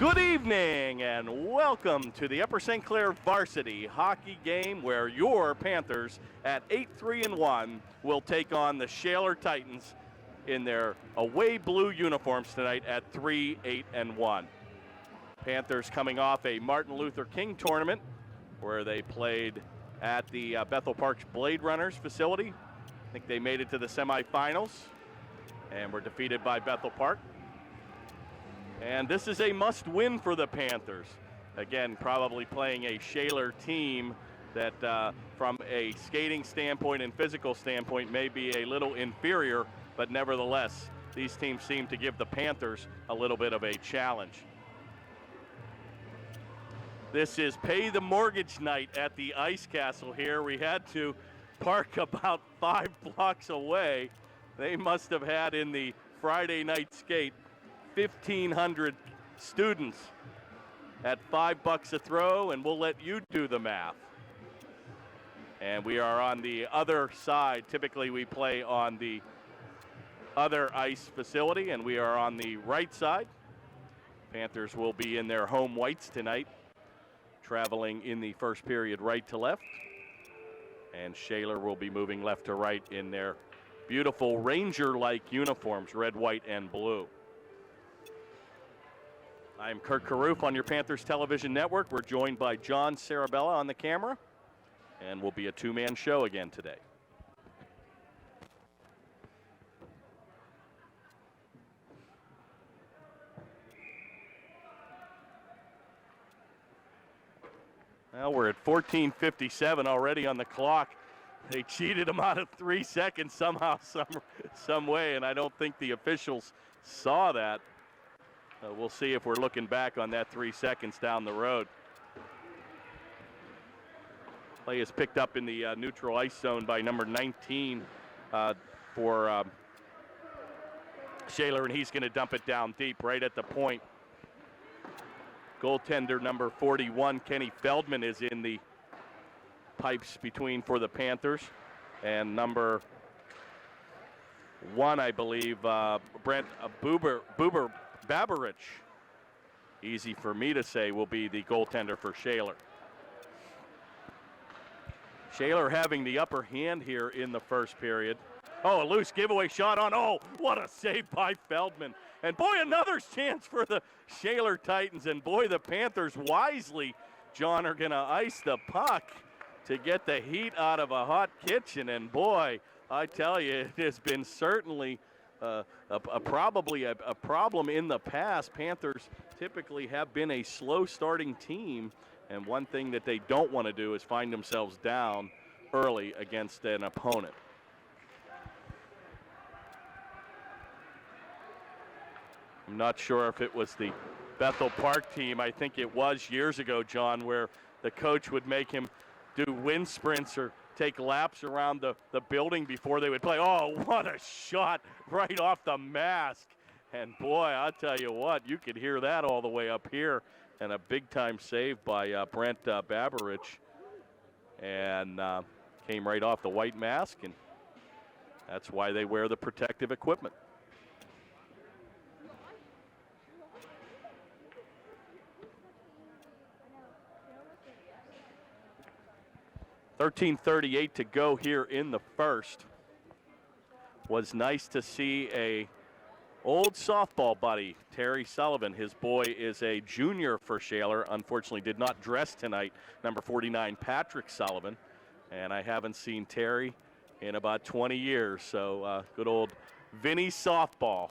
Good evening and welcome to the Upper St. Clair varsity hockey game where your Panthers at 8-3-1 will take on the Shaler Titans in their away blue uniforms tonight at 3-8-1. Panthers coming off a Martin Luther King tournament where they played at the Bethel Park's Blade Runners facility. I think they made it to the semifinals and were defeated by Bethel Park. And this is a must-win for the Panthers. Again, probably playing a Shaler team that from a skating standpoint and physical standpoint may be a little inferior, but nevertheless, these teams seem to give the Panthers a little bit of a challenge. This is pay the mortgage night at the Ice Castle here. We had to park about 5 blocks away. They must have had in the Friday night skate 1,500 students at $5 a throw, and we'll let you do the math. And we are on the other side. Typically we play on the other ice facility, and we are on the right side. Panthers will be in their home whites tonight, traveling in the first period right to left. And Shaler will be moving left to right in their beautiful Ranger-like uniforms, red, white, and blue. I'm Kurt Carruth on your Panthers television network. We're joined by John Sarabella on the camera, and we'll be a two-man show again today. Well, we're at 14:57 already on the clock. They cheated them out of 3 seconds somehow, some way, and I don't think the officials saw that. We'll see if we're looking back on that 3 seconds down the road. Play is picked up in the neutral ice zone by number 19 for Shaler, and he's going to dump it down deep right at the point. Goaltender number 41, Kenny Feldman, is in the pipes between for the Panthers. And number 1, I believe, Brent Buber Babarich, easy for me to say, will be the goaltender for Shaler. Shaler having the upper hand here in the first period. Oh, a loose giveaway shot on. Oh, what a save by Feldman. And boy, another chance for the Shaler Titans. And boy, the Panthers wisely, John, are going to ice the puck to get the heat out of a hot kitchen. And boy, I tell you, it has been certainly probably a problem in the past. Panthers typically have been a slow starting team, and one thing that they don't want to do is find themselves down early against an opponent. I'm not sure if it was the Bethel Park team. I think it was years ago, John, where the coach would make him do wind sprints or take laps around the building before they would play. Oh, what a shot right off the mask. And boy, I'll tell you what, you could hear that all the way up here. And a big-time save by Brent Babarich. And came right off the white mask, and that's why they wear the protective equipment. .38 to go here in the first. Was nice to see a old softball buddy, Terry Sullivan. His boy is a junior for Shaler. Unfortunately did not dress tonight, number 49, Patrick Sullivan. And I haven't seen Terry in about 20 years. So good old Vinny softball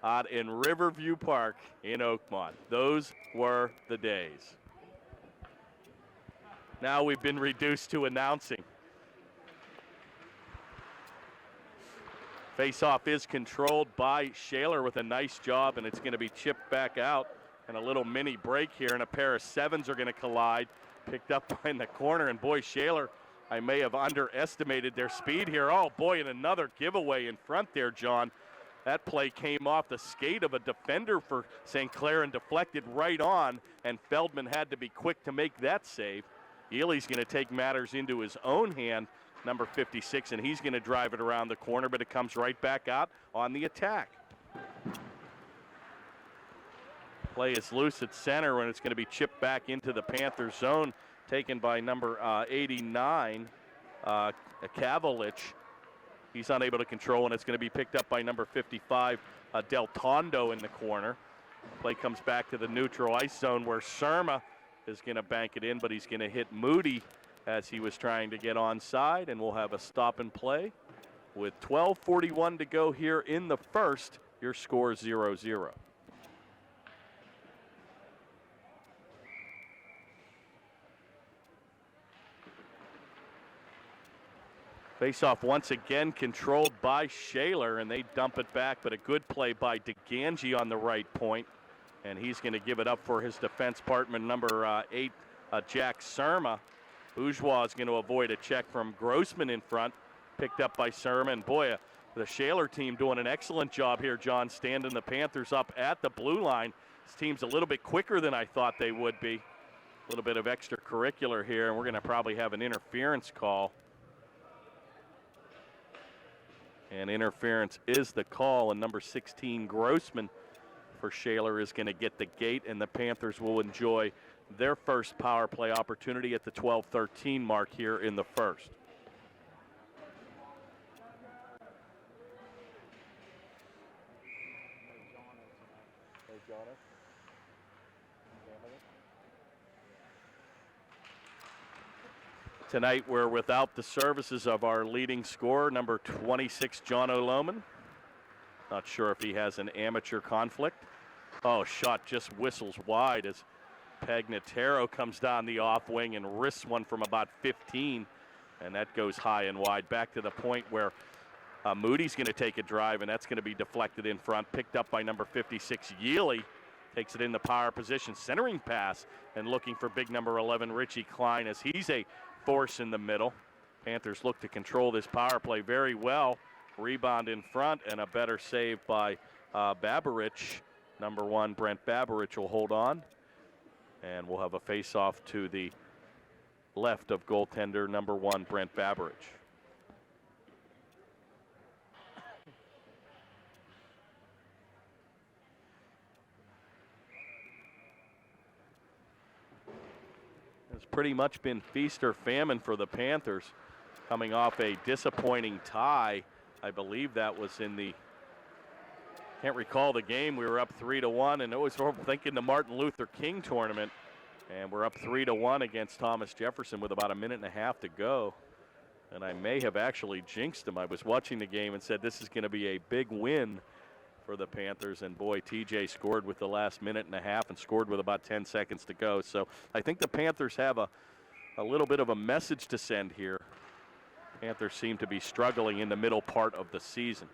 out in Riverview Park in Oakmont. Those were the days. Now we've been reduced to announcing. Face-off is controlled by Shaler with a nice job, and it's going to be chipped back out. And a little mini break here, and a pair of sevens are going to collide. Picked up in the corner, and boy, Shaler, I may have underestimated their speed here. Oh boy, and another giveaway in front there, John. That play came off the skate of a defender for St. Clair and deflected right on, and Feldman had to be quick to make that save. Ely's going to take matters into his own hand, number 56, and he's going to drive it around the corner, but it comes right back out on the attack. Play is loose at center when it's going to be chipped back into the Panthers zone, taken by number 89, Kavalich. He's unable to control, and it's going to be picked up by number 55, Del Tondo in the corner. Play comes back to the neutral ice zone where Surma is going to bank it in, but he's going to hit Moody as he was trying to get onside, and we'll have a stop and play with 12:41 to go here in the first. Your score 0-0. Face-off once again controlled by Shaler, and they dump it back, but a good play by DeGangi on the right point. And he's going to give it up for his defense partner, number 8, Jack Surma. Bourgeois is going to avoid a check from Grossman in front, picked up by Surma. And boy, the Shaler team doing an excellent job here, John, standing the Panthers up at the blue line. This team's a little bit quicker than I thought they would be. A little bit of extracurricular here, and we're going to probably have an interference call. And interference is the call, and number 16, Grossman, for Shaler is going to get the gate, and the Panthers will enjoy their first power play opportunity at the 12:13 mark here in the first. Tonight we're without the services of our leading scorer, number 26, John O'Loman. Not sure if he has an amateur conflict. Oh, shot just whistles wide as Pagnataro comes down the off wing and risks one from about 15, and that goes high and wide. Back to the point where Moody's going to take a drive, and that's going to be deflected in front, picked up by number 56, Yealy. Takes it in the power position, centering pass, and looking for big number 11, Richie Klein, as he's a force in the middle. Panthers look to control this power play very well. Rebound in front, and a better save by Babarich. Number 1, Brent Babarich will hold on. And we'll have a face-off to the left of goaltender number 1, Brent Babarich. It's pretty much been feast or famine for the Panthers, coming off a disappointing tie. I believe that was in the, can't recall the game. We were up 3-1, and it was thinking the Martin Luther King tournament. And we're up 3-1 against Thomas Jefferson with about a minute and a half to go. And I may have actually jinxed him. I was watching the game and said this is going to be a big win for the Panthers, and boy, TJ scored with the last minute and a half and scored with about 10 seconds to go. So I think the Panthers have a little bit of a message to send here. Panthers seem to be struggling in the middle part of the season.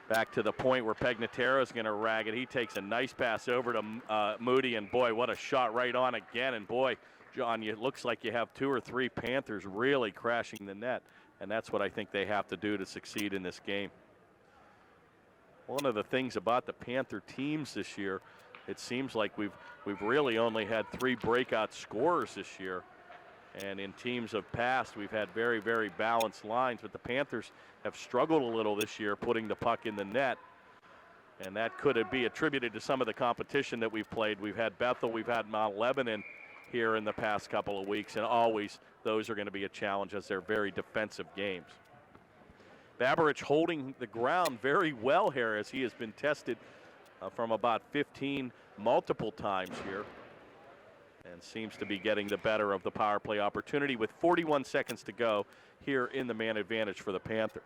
Back to the point where Pagnataro is going to rag it. He takes a nice pass over to Moody, and boy, what a shot right on again. And boy, John, it looks like you have 2 or 3 Panthers really crashing the net, and that's what I think they have to do to succeed in this game. One of the things about the Panther teams this year, it seems like we've really only had 3 breakout scorers this year. And in teams of past, we've had very, very balanced lines, but the Panthers have struggled a little this year putting the puck in the net. And that could be attributed to some of the competition that we've played. We've had Bethel, we've had Mount Lebanon here in the past couple of weeks, and always those are going to be a challenge as they're very defensive games. Babarich holding the ground very well here as he has been tested from about 15 multiple times here, and seems to be getting the better of the power play opportunity with 41 seconds to go here in the man advantage for the Panthers.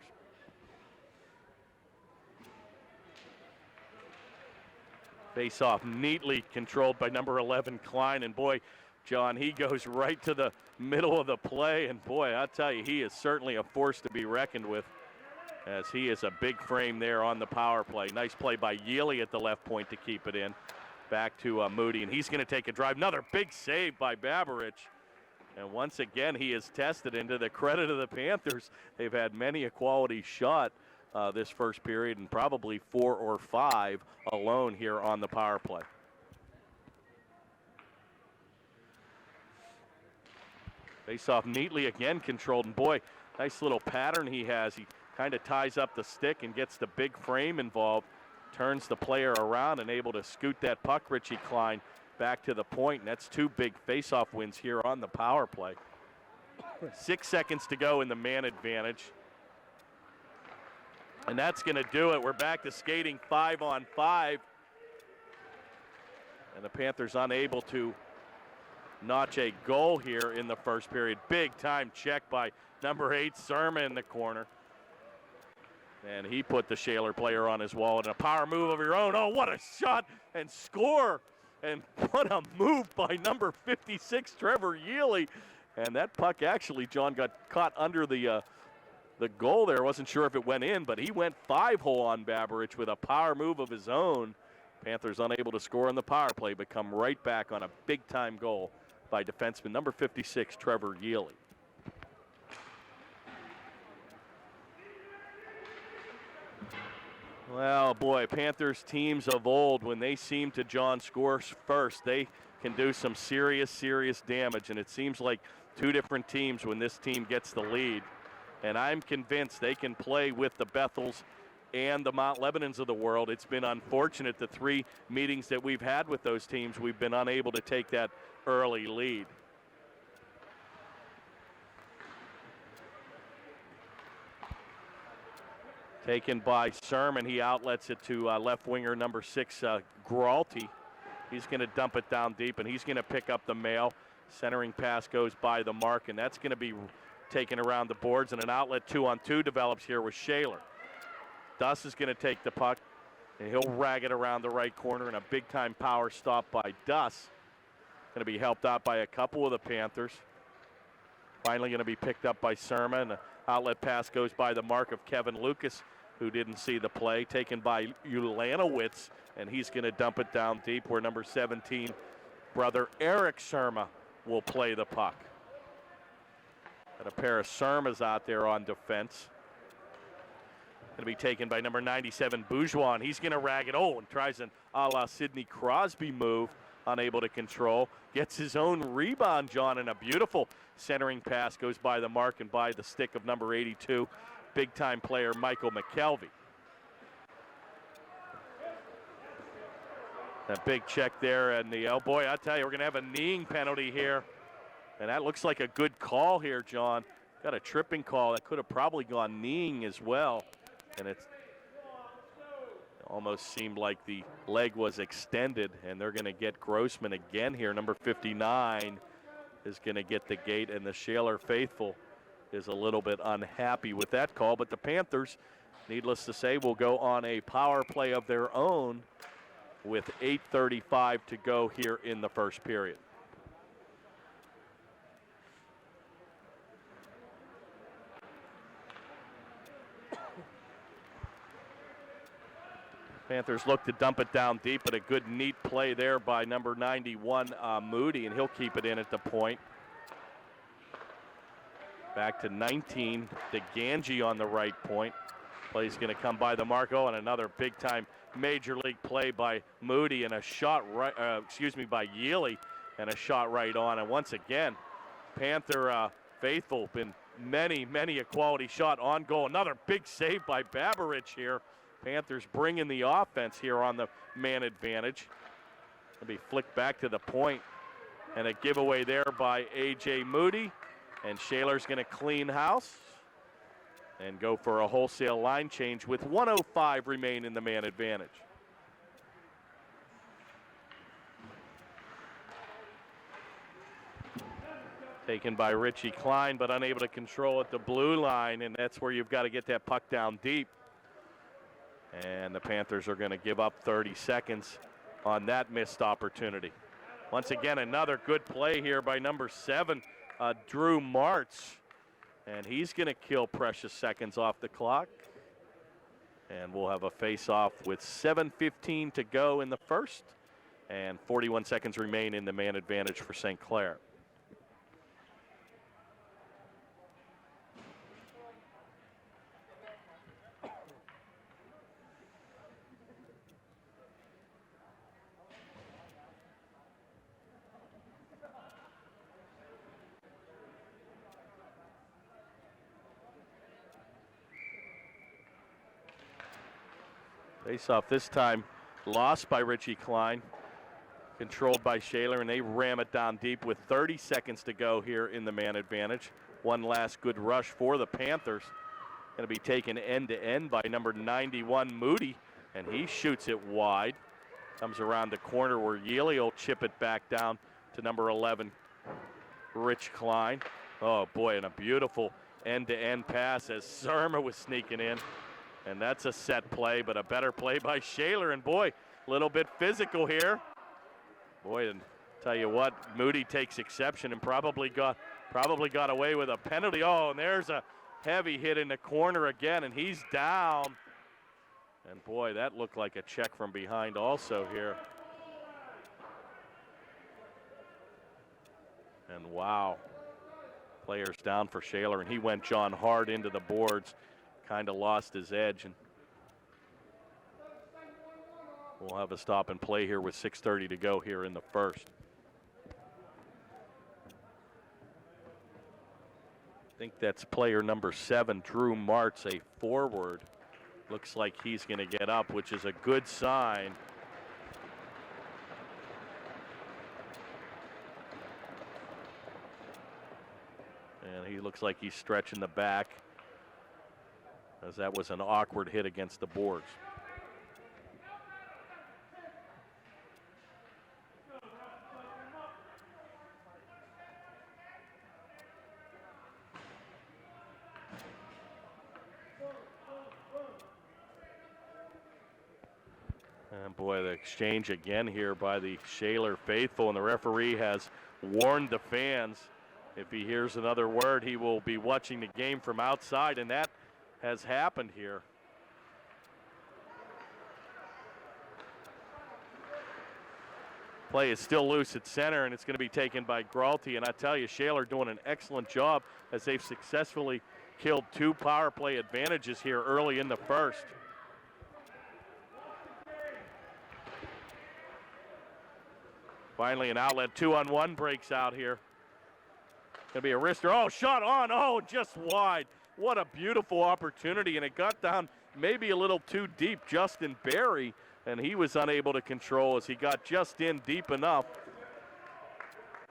Face-off neatly controlled by number 11, Klein, and boy, John, he goes right to the middle of the play, and boy, I tell you, he is certainly a force to be reckoned with, as he is a big frame there on the power play. Nice play by Yealy at the left point to keep it in. Back to Moody, and he's going to take a drive. Another big save by Babarich. And once again, he is tested, and to the credit of the Panthers, they've had many a quality shot this first period, and probably 4 or 5 alone here on the power play. Face off neatly again controlled, and boy, nice little pattern he has. He kind of ties up the stick and gets the big frame involved, turns the player around and able to scoot that puck, Richie Klein, back to the point. And that's 2 big face-off wins here on the power play. 6 seconds to go in the man advantage. And that's going to do it. We're back to skating 5-on-5. And the Panthers unable to notch a goal here in the first period. Big time check by number 8, Surma, in the corner. And he put the Shaler player on his wall, and a power move of your own. Oh, what a shot and score. And what a move by number 56, Trevor Yealy. And that puck actually, John, got caught under the goal there. Wasn't sure if it went in, but he went 5-hole on Baberich with a power move of his own. Panthers unable to score on the power play, but come right back on a big-time goal by defenseman number 56, Trevor Yealy. Well, boy, Panthers teams of old, when they seem to, John, score first, they can do some serious, serious damage. And it seems like 2 different teams when this team gets the lead. And I'm convinced they can play with the Bethels and the Mount Lebanons of the world. It's been unfortunate the 3 meetings that we've had with those teams, we've been unable to take that early lead. Taken by Sermon. He outlets it to left winger number 6, Gralty. He's going to dump it down deep, and he's going to pick up the mail. Centering pass goes by the mark, and that's going to be taken around the boards, and an outlet 2-on-2 develops here with Shaler. Duss is going to take the puck, and he'll rag it around the right corner, and a big-time power stop by Duss. Going to be helped out by a couple of the Panthers. Finally going to be picked up by Surma, and the outlet pass goes by the mark of Kevin Lucas, who didn't see the play, taken by Ulanowitz, and he's going to dump it down deep where number 17, brother Eric Surma, will play the puck. Got a pair of Surmas out there on defense. Going to be taken by number 97, Bourgeois, and he's going to rag it. Oh, and tries an a la Sidney Crosby move, unable to control. Gets his own rebound, John, and a beautiful centering pass goes by the mark and by the stick of number 82, big-time player Michael McKelvey. That big check there, and the, oh boy, I tell you, we're going to have a kneeing penalty here. And that looks like a good call here, John. Got a tripping call that could have probably gone kneeing as well. And it almost seemed like the leg was extended, and they're going to get Grossman again here. Number 59 is going to get the gate, and the Shaler faithful is a little bit unhappy with that call. But the Panthers, needless to say, will go on a power play of their own with 8:35 to go here in the first period. Panthers look to dump it down deep, but a good, neat play there by number 91, Moody, and he'll keep it in at the point. Back to 19, DeGangi on the right point. Play's going to come by the mark. Oh, and another big-time major league play by Moody, and a shot right, by Yealy, and a shot right on. And once again, Panther faithful, been many a quality shot on goal. Another big save by Baberich here. Panthers bringing the offense here on the man advantage. It'll be flicked back to the point, and a giveaway there by A.J. Moody. And Shaler's going to clean house and go for a wholesale line change with 1:05 remain in the man advantage. Taken by Richie Klein, but unable to control at the blue line, and that's where you've got to get that puck down deep. And the Panthers are going to give up 30 seconds on that missed opportunity. Once again, another good play here by number 7, Drew Martz. And he's going to kill precious seconds off the clock. And we'll have a face-off with 7:15 to go in the first. And 41 seconds remain in the man advantage for St. Clair. Face-off this time lost by Richie Klein, controlled by Shaler, and they ram it down deep with 30 seconds to go here in the man advantage. One last good rush for the Panthers. Going to be taken end-to-end by number 91, Moody, and he shoots it wide. Comes around the corner where Yealy will chip it back down to number 11, Rich Klein. Oh, boy, and a beautiful end-to-end pass as Surma was sneaking in. And that's a set play, but a better play by Shaler. And, boy, a little bit physical here. Boy, and tell you what, Moody takes exception and probably got away with a penalty. Oh, and there's a heavy hit in the corner again, and he's down. And, boy, that looked like a check from behind also here. And, wow. Players down for Shaler, and he went John hard into the boards, kind of lost his edge. And we'll have a stop and play here with 6:30 to go here in the first. I think that's player number 7, Drew Martz, a forward. Looks like he's going to get up, which is a good sign. And he looks like he's stretching the back, as that was an awkward hit against the boards. And boy, the exchange again here by the Shaler faithful, and the referee has warned the fans. If he hears another word, he will be watching the game from outside, and that has happened here. Play is still loose at center, and it's going to be taken by Gralty. And I tell you, Shaler doing an excellent job as they've successfully killed 2 power play advantages here early in the first. Finally, an outlet 2-on-1 breaks out here. Going to be a wrister. Oh, shot on. Oh, just wide. What a beautiful opportunity. And it got down maybe a little too deep. Justin Berry, and he was unable to control as he got just in deep enough.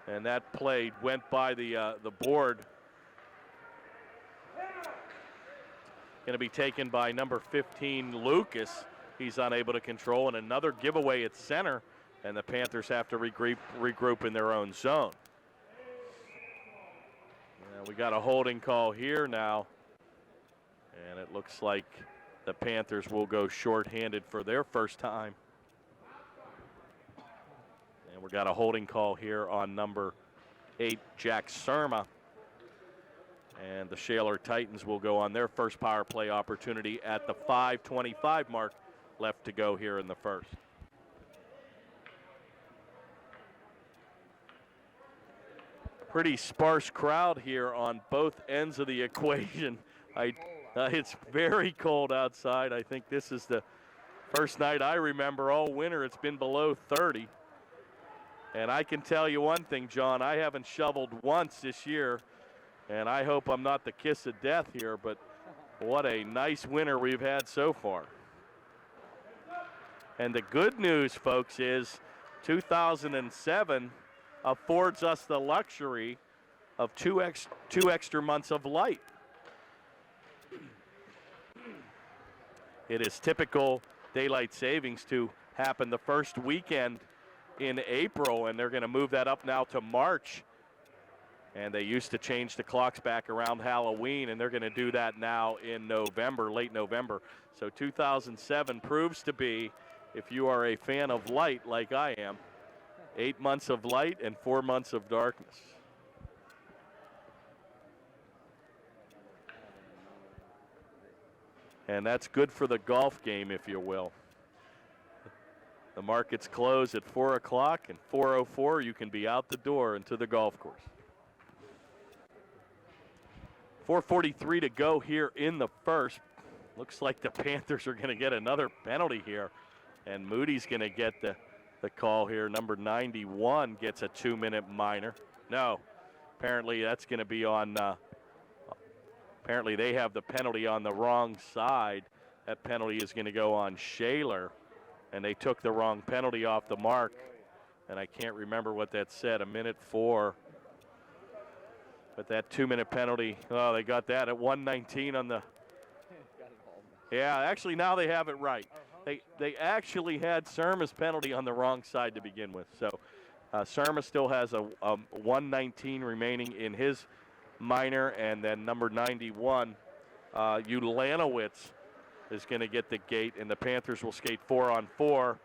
And that play went by the board. Going to be taken by number 15, Lucas. He's unable to control, and another giveaway at center. And the Panthers have to regroup in their own zone. And we got a holding call here now. And it looks like the Panthers will go shorthanded for their first time. And we got a holding call here on number 8, Jack Surma. And the Shaler Titans will go on their first power play opportunity at the 5:25 mark left to go here in the first. Pretty sparse crowd here on both ends of the equation. It's very cold outside. I think this is the first night I remember all winter it's been below 30. And I can tell you one thing, John, I haven't shoveled once this year, and I hope I'm not the kiss of death here, but what a nice winter we've had so far. And the good news, folks, is 2007 affords us the luxury of two extra months of light. It is typical daylight savings to happen the first weekend in April, and they're going to move that up now to March. And they used to change the clocks back around Halloween, and they're going to do that now in November, late November. So 2007 proves to be, if you are a fan of light like I am, 8 months of light and 4 months of darkness. And that's good for the golf game, if you will. The markets close at 4 o'clock, and 4:04 you can be out the door into the golf course. 4:43 to go here in the first. Looks like the Panthers are going to get another penalty here, and Moody's going to get the call here. Number 91 gets a 2-minute minor. No, apparently that's going to be on, apparently they have the penalty on the wrong side. That penalty is going to go on Shaler, and they took the wrong penalty off the mark. And I can't remember what that said, 1:04. But that 2-minute penalty, oh, they got that at 1:19 on the. Yeah, actually now they have it right. They actually had Surma's penalty on the wrong side to begin with. So Surma still has a 1:19 remaining in his minor, and then number 91, Ulanowitz, is going to get the gate, and the Panthers will skate 4-on-4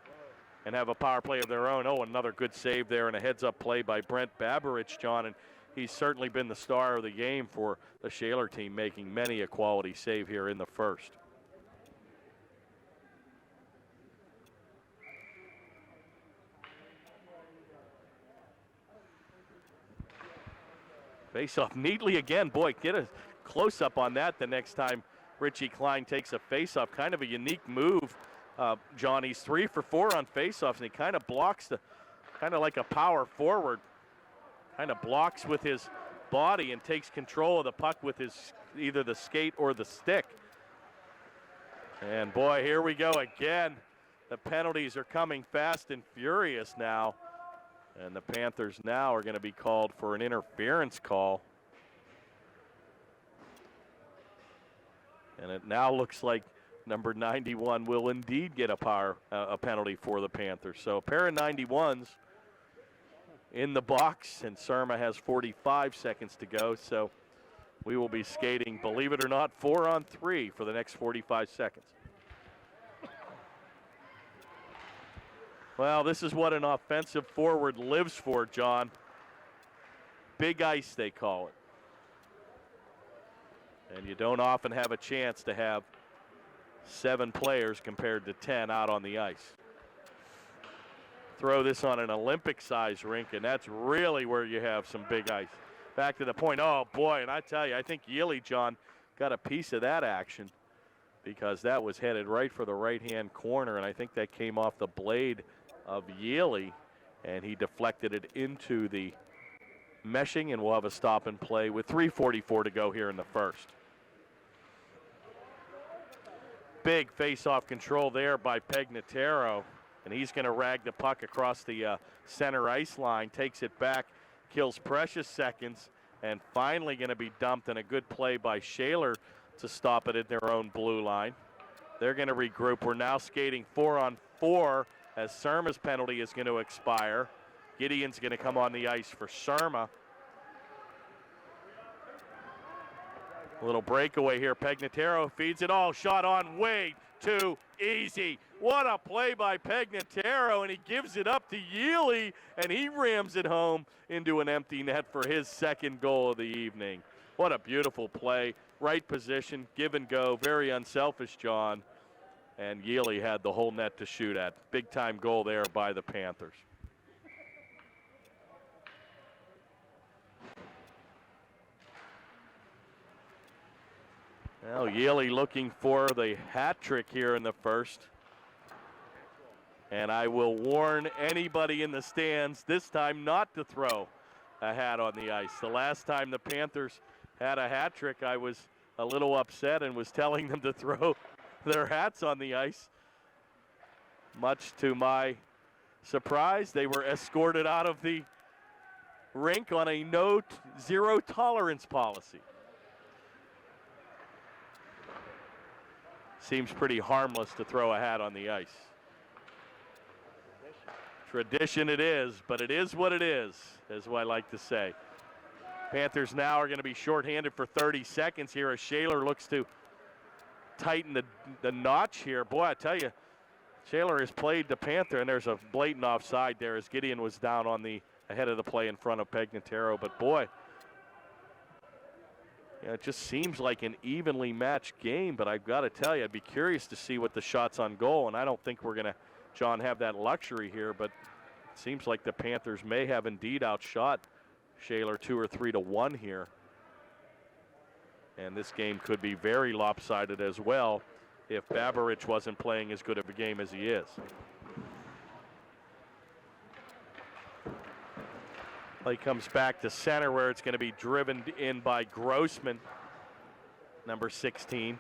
and have a power play of their own. Oh, another good save there and a heads-up play by Brent Babarich, John, and he's certainly been the star of the game for the Shaler team, making many a quality save here in the first. Face off neatly again. Boy, get a close-up on that the next time Richie Klein takes a face-off. Kind of a unique move, John. He's 3 for 4 on face-offs, and he kind of blocks kind of like a power forward. Kind of blocks with his body and takes control of the puck with his either the skate or the stick. And boy, here we go again. The penalties are coming fast and furious now. And the Panthers now are going to be called for an interference call. And it now looks like number 91 will indeed get a penalty for the Panthers. So a pair of 91s in the box, and Surma has 45 seconds to go. So we will be skating, believe it or not, 4-on-3 for the next 45 seconds. Well, this is what an offensive forward lives for, John. Big ice, they call it. And you don't often have a chance to have 7 players compared to 10 out on the ice. Throw this on an Olympic-sized rink, and that's really where you have some big ice. Back to the point. Oh, boy, and I tell you, I think Yealy, John, got a piece of that action because that was headed right for the right-hand corner, and I think that came off the blade of Yealy, and he deflected it into the meshing, and we'll have a stop and play with 3:44 to go here in the first. Big face-off control there by Pegnataro, and he's going to rag the puck across the center ice line, takes it back, kills precious seconds, and finally going to be dumped, and a good play by Shaler to stop it at their own blue line. They're going to regroup. We're now skating 4-on-4 as Surma's penalty is going to expire. Gideon's going to come on the ice for Surma. A little breakaway here. Pegnataro feeds it all. Shot on way too easy. What a play by Pegnataro, and he gives it up to Yealy, and he rams it home into an empty net for his second goal of the evening. What a beautiful play. Right position, give and go. Very unselfish, John. And Yealy had the whole net to shoot at. Big time goal there by the Panthers. Well, Yealy looking for the hat trick here in the first. And I will warn anybody in the stands this time not to throw a hat on the ice. The last time the Panthers had a hat trick, I was a little upset and was telling them to throw their hats on the ice. Much to my surprise, they were escorted out of the rink on a zero tolerance policy. Seems pretty harmless to throw a hat on the ice. Tradition it is, but it is what it is what I like to say. Panthers now are going to be shorthanded for 30 seconds here as Shaler looks to tighten the notch here. Boy, I tell you, Shaler has played the Panther, and there's a blatant offside there as Gideon was down on the ahead of the play in front of Pegnataro. But boy, it just seems like an evenly matched game. But I've got to tell you, I'd be curious to see what the shots on goal, and I don't think we're going to, John, have that luxury here. But it seems like the Panthers may have indeed outshot Shaler 2 or 3 to 1 here. And this game could be very lopsided as well if Babarich wasn't playing as good of a game as he is. Play comes back to center where it's going to be driven in by Grossman, number 16.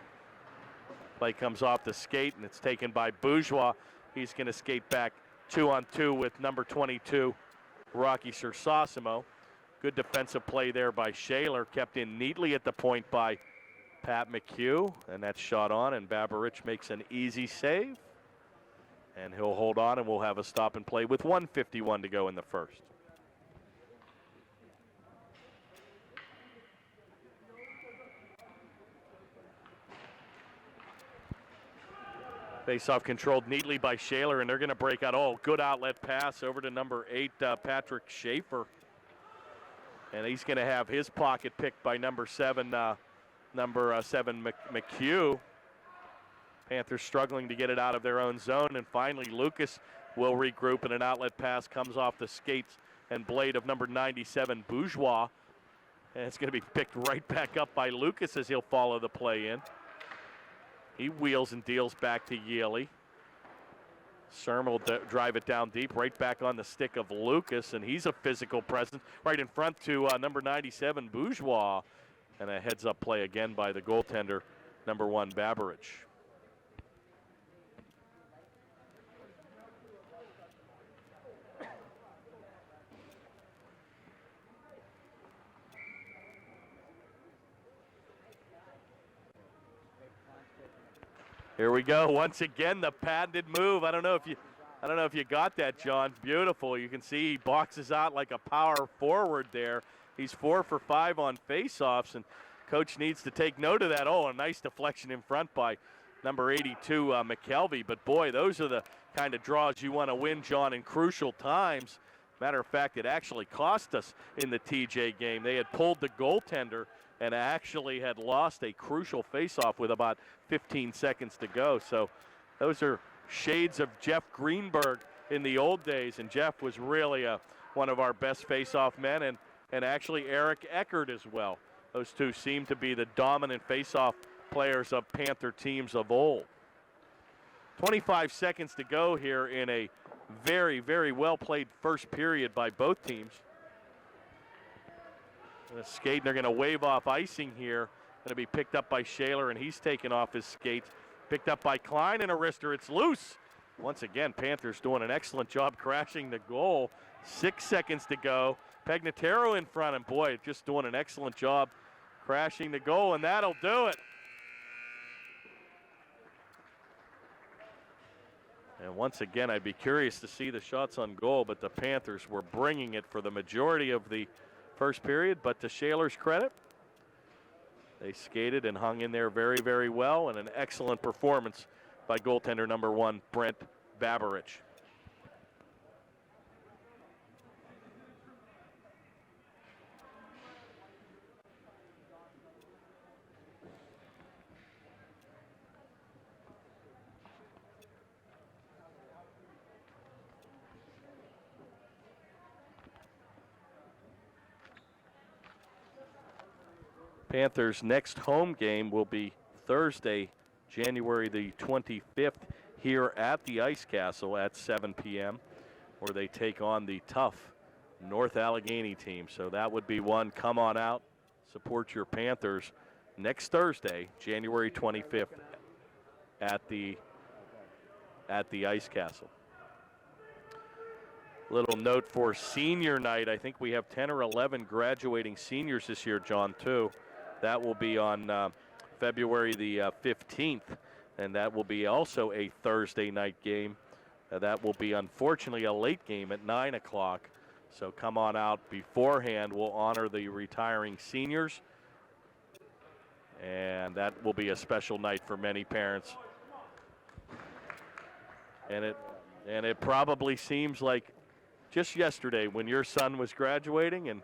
Play comes off the skate, and it's taken by Bourgeois. He's going to skate back 2-on-2 with number 22, Rocky Sersosimo. Good defensive play there by Shaler, kept in neatly at the point by Pat McHugh, and that's shot on, and Babarich makes an easy save. And he'll hold on, and we'll have a stop and play with 1:51 to go in the first. Face-off controlled neatly by Shaler, and they're going to break out. Oh, good outlet pass over to number 8, Patrick Schaefer. And he's going to have his pocket picked by number 7, McHugh. Panthers struggling to get it out of their own zone, and finally Lucas will regroup, and an outlet pass comes off the skates and blade of number 97, Bourgeois. And it's going to be picked right back up by Lucas as he'll follow the play in. He wheels and deals back to Yealy. Serm will drive it down deep, right back on the stick of Lucas, and he's a physical presence right in front to number 97, Bourgeois. And a heads-up play again by the goaltender, number 1, Babarich. Here we go. Once again, the patented move. I don't know if you got that, John. Beautiful. You can see he boxes out like a power forward there. He's 4 for 5 on faceoffs, and coach needs to take note of that. Oh, a nice deflection in front by number 82, McKelvey. But boy, those are the kind of draws you want to win, John, in crucial times. Matter of fact, it actually cost us in the TJ game. They had pulled the goaltender and actually had lost a crucial faceoff with about 15 seconds to go. So those are shades of Jeff Greenberg in the old days, and Jeff was really one of our best faceoff men, and actually Eric Eckert as well. Those two seem to be the dominant faceoff players of Panther teams of old. 25 seconds to go here in a very, very well played first period by both teams. The skate, and they're going to wave off icing here. Going to be picked up by Shaler, and he's taken off his skates. Picked up by Klein, and a wrister. It's loose. Once again, Panthers doing an excellent job crashing the goal. 6 seconds to go. Pegnataro in front, and boy, just doing an excellent job crashing the goal, and that'll do it. And once again, I'd be curious to see the shots on goal, but the Panthers were bringing it for the majority of the first period. But to Shaler's credit, they skated and hung in there very, very well, and an excellent performance by goaltender number 1, Brent Babarich. Panthers' next home game will be Thursday, January the 25th, here at the Ice Castle at 7 p.m., where they take on the tough North Allegheny team. So that would be one. Come on out, support your Panthers next Thursday, January 25th, at the Ice Castle. Little note for senior night. I think we have 10 or 11 graduating seniors this year, John, too. That will be on February the 15th, and that will be also a Thursday night game. That will be, unfortunately, a late game at 9 o'clock. So come on out beforehand. We'll honor the retiring seniors, and that will be a special night for many parents. And it probably seems like just yesterday when your son was graduating, and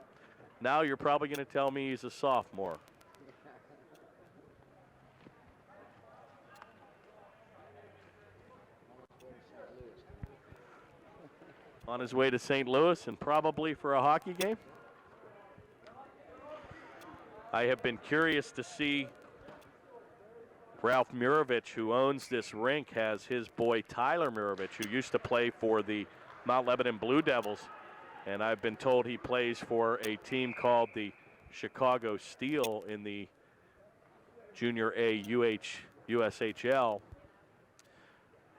now you're probably going to tell me he's a sophomore. On his way to St. Louis, and probably for a hockey game. I have been curious to see Ralph Murovich, who owns this rink, has his boy Tyler Murovich, who used to play for the Mount Lebanon Blue Devils, and I've been told he plays for a team called the Chicago Steel in the Junior A USHL,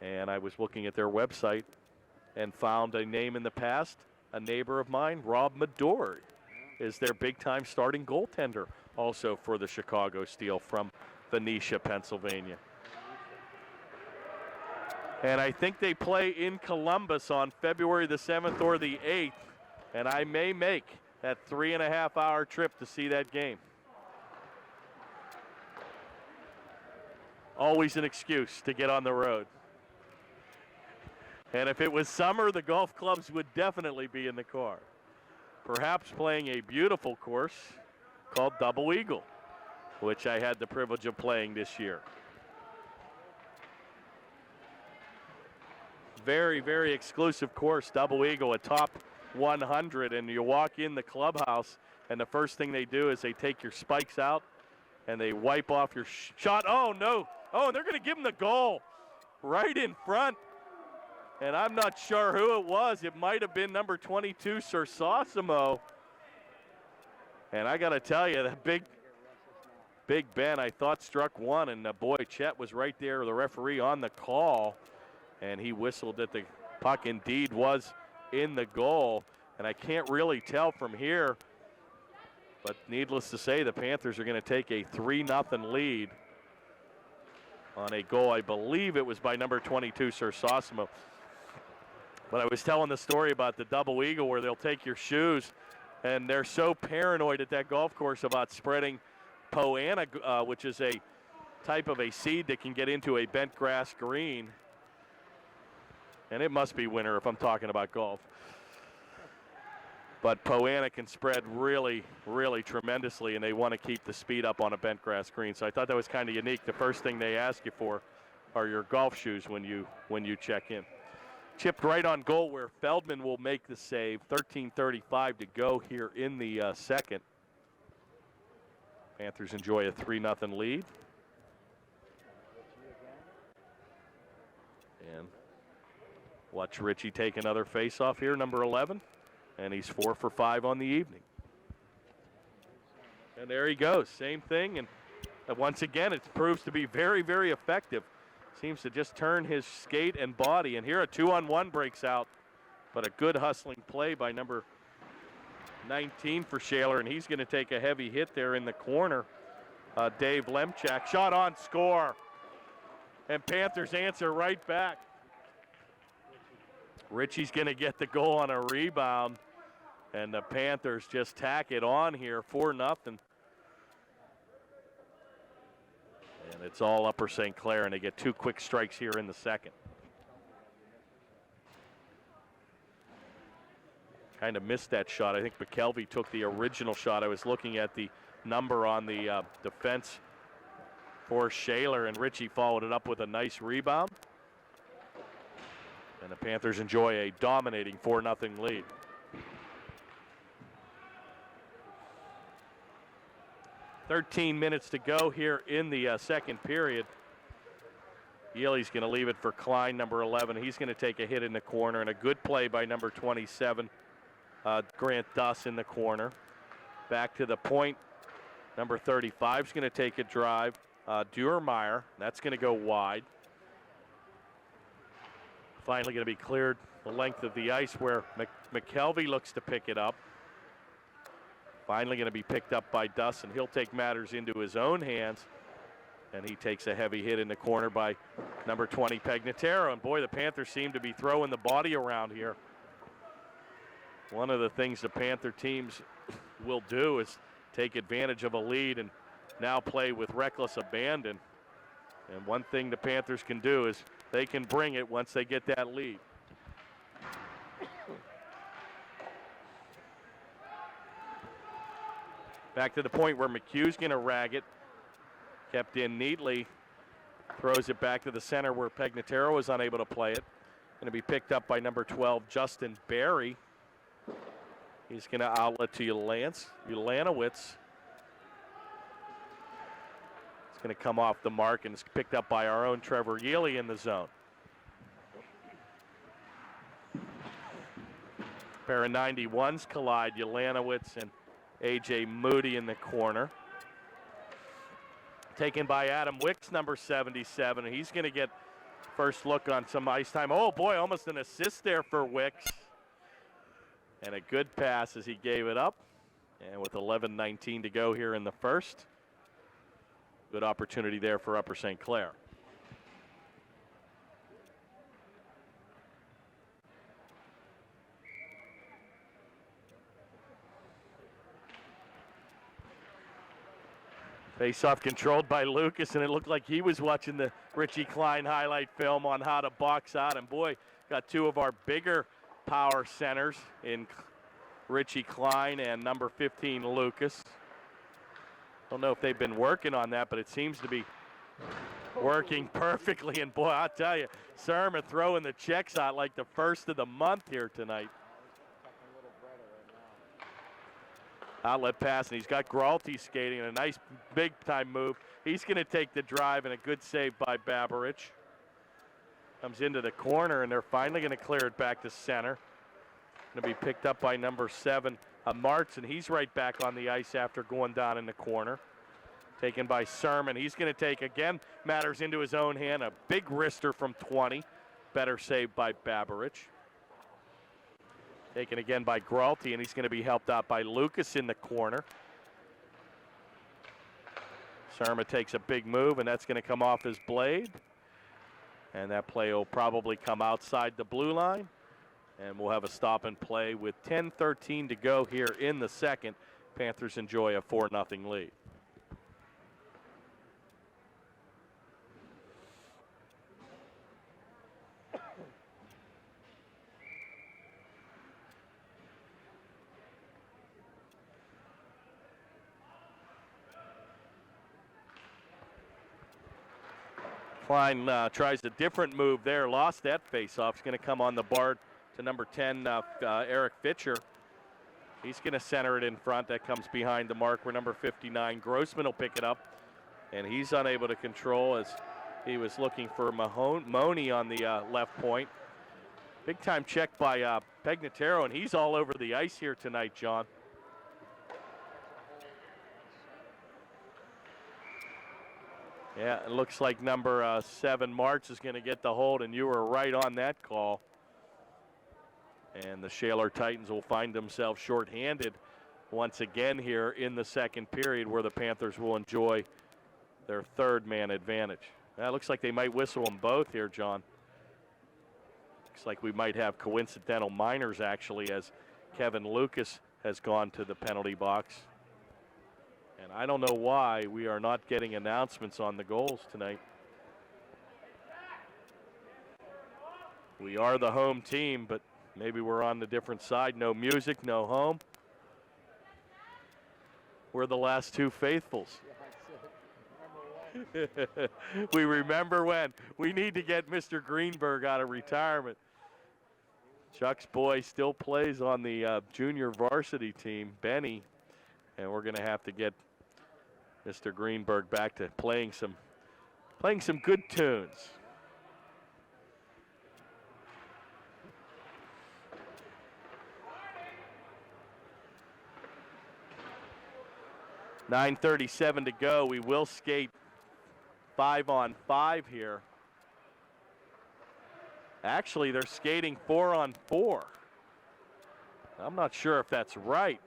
and I was looking at their website and found a name in the past, a neighbor of mine, Rob Medor, is their big-time starting goaltender, also for the Chicago Steel from Venetia, Pennsylvania. And I think they play in Columbus on February the 7th or the 8th, and I may make that 3.5-hour trip to see that game. Always an excuse to get on the road. And if it was summer, the golf clubs would definitely be in the car. Perhaps playing a beautiful course called Double Eagle, which I had the privilege of playing this year. Very, very exclusive course, Double Eagle, a top 100, and you walk in the clubhouse, and the first thing they do is they take your spikes out, and they wipe off your shot. Oh, no. Oh, they're going to give him the goal right in front. And I'm not sure who it was. It might have been number 22, Sir Sosimo. And I got to tell you, that Big Ben, I thought, struck one. And boy, Chet was right there, the referee, on the call. And he whistled that the puck indeed was in the goal. And I can't really tell from here. But needless to say, the Panthers are going to take a 3-0 lead on a goal. I believe it was by number 22, Sir Sosimo. But I was telling the story about the Double Eagle where they'll take your shoes, and they're so paranoid at that golf course about spreading poana, which is a type of a seed that can get into a bent grass green. And it must be winter if I'm talking about golf. But poana can spread really, really tremendously, and they want to keep the speed up on a bent grass green. So I thought that was kind of unique. The first thing they ask you for are your golf shoes when you check in. Chipped right on goal where Feldman will make the save. 13:35 to go here in the second. Panthers enjoy a 3-0 lead. And watch Richie take another face-off here, number 11. And he's 4 for 5 on the evening. And there he goes, same thing. And once again, it proves to be very, very effective. Seems to just turn his skate and body. And here a 2-on-1 breaks out. But a good hustling play by number 19 for Shaler. And he's going to take a heavy hit there in the corner. Dave Lemchak. Shot on, score. And Panthers answer right back. Richie's going to get the goal on a rebound. And the Panthers just tack it on here, 4-0. And it's all Upper St. Clair, and they get 2 quick strikes here in the second. Kind of missed that shot. I think McKelvey took the original shot. I was looking at the number on the defense for Shaler, and Richie followed it up with a nice rebound. And the Panthers enjoy a dominating 4-0 lead. "13 minutes to go here in the second period. Yealy's going to leave it for Klein, number 11. He's going to take a hit in the corner, and a good play by number 27, Grant Duss, in the corner. Back to the point, number 35 is going to take a drive. Duermeyer, that's going to go wide. Finally going to be cleared the length of the ice where McKelvey looks to pick it up. Finally going to be picked up by Duss, and he'll take matters into his own hands. And he takes a heavy hit in the corner by number 20, Pegnataro. And boy, the Panthers seem to be throwing the body around here. One of the things the Panther teams will do is take advantage of a lead and now play with reckless abandon. And one thing the Panthers can do is they can bring it once they get that lead. Back to the point where McHugh's going to rag it. Kept in neatly. Throws it back to the center where Pegnataro was unable to play it. Going to be picked up by number 12, Justin Barry. He's going to outlet to Ulanowitz. It's going to come off the mark, and it's picked up by our own Trevor Yealy in the zone. Pair of 91s collide, Ulanowitz and A.J. Moody in the corner. taken by Adam Wicks, number 77. And he's going to get first look on some ice time. Oh, boy, almost an assist there for Wicks. And a good pass as he gave it up. And with 11:19 to go here in the first, good opportunity there for Upper St. Clair. Face-off controlled by Lucas, and it looked like he was watching the Richie Klein highlight film on how to box out. And boy, got two of our bigger power centers in Richie Klein and number 15, Lucas. Don't know if they've been working on that, but it seems to be working perfectly. And boy, I'll tell you, Sermon throwing the checks out like the first of the month here tonight. Outlet pass, and he's got Gralty skating, and a nice big-time move. He's going to take the drive, and a good save by Babarich. Comes into the corner, and they're finally going to clear it back to center. Going to be picked up by number 7, Martz, and he's right back on the ice after going down in the corner. Taken by Sermon. He's going to take, again, matters into his own hand. A big wrister from 20. Better save by Babarich. Taken again by Gralty, and he's going to be helped out by Lucas in the corner. Serma takes a big move, and that's going to come off his blade. And that play will probably come outside the blue line. And we'll have a stop and play with 10:13 to go here in the second. Panthers enjoy a 4-0 lead. Klein tries a different move there, lost that face-off. It's going to come on the bar to number 10, Eric Fitcher. He's going to center it in front. That comes behind the mark where number 59, Grossman, will pick it up. And he's unable to control as he was looking for Mahoney on the left point. Big-time check by Pegnataro, and he's all over the ice here tonight, John. Yeah, it looks like number 7, March, is going to get the hold, and you were right on that call. And the Shaler Titans will find themselves shorthanded once again here in the second period, where the Panthers will enjoy their third man advantage. That looks like they might whistle them both here, John. Looks like we might have coincidental minors, actually, as Kevin Lucas has gone to the penalty box. And I don't know why we are not getting announcements on the goals tonight. We are the home team, but maybe we're on the different side. No music, no home. We're the last two faithfuls. We remember when. We need to get Mr. Greenberg out of retirement. Chuck's boy still plays on the junior varsity team, Benny, and we're going to have to get Mr. Greenberg back to playing some good tunes. .9:37 to go. We will skate 5-on-5 here. Actually, they're skating 4-on-4. I'm not sure if that's right.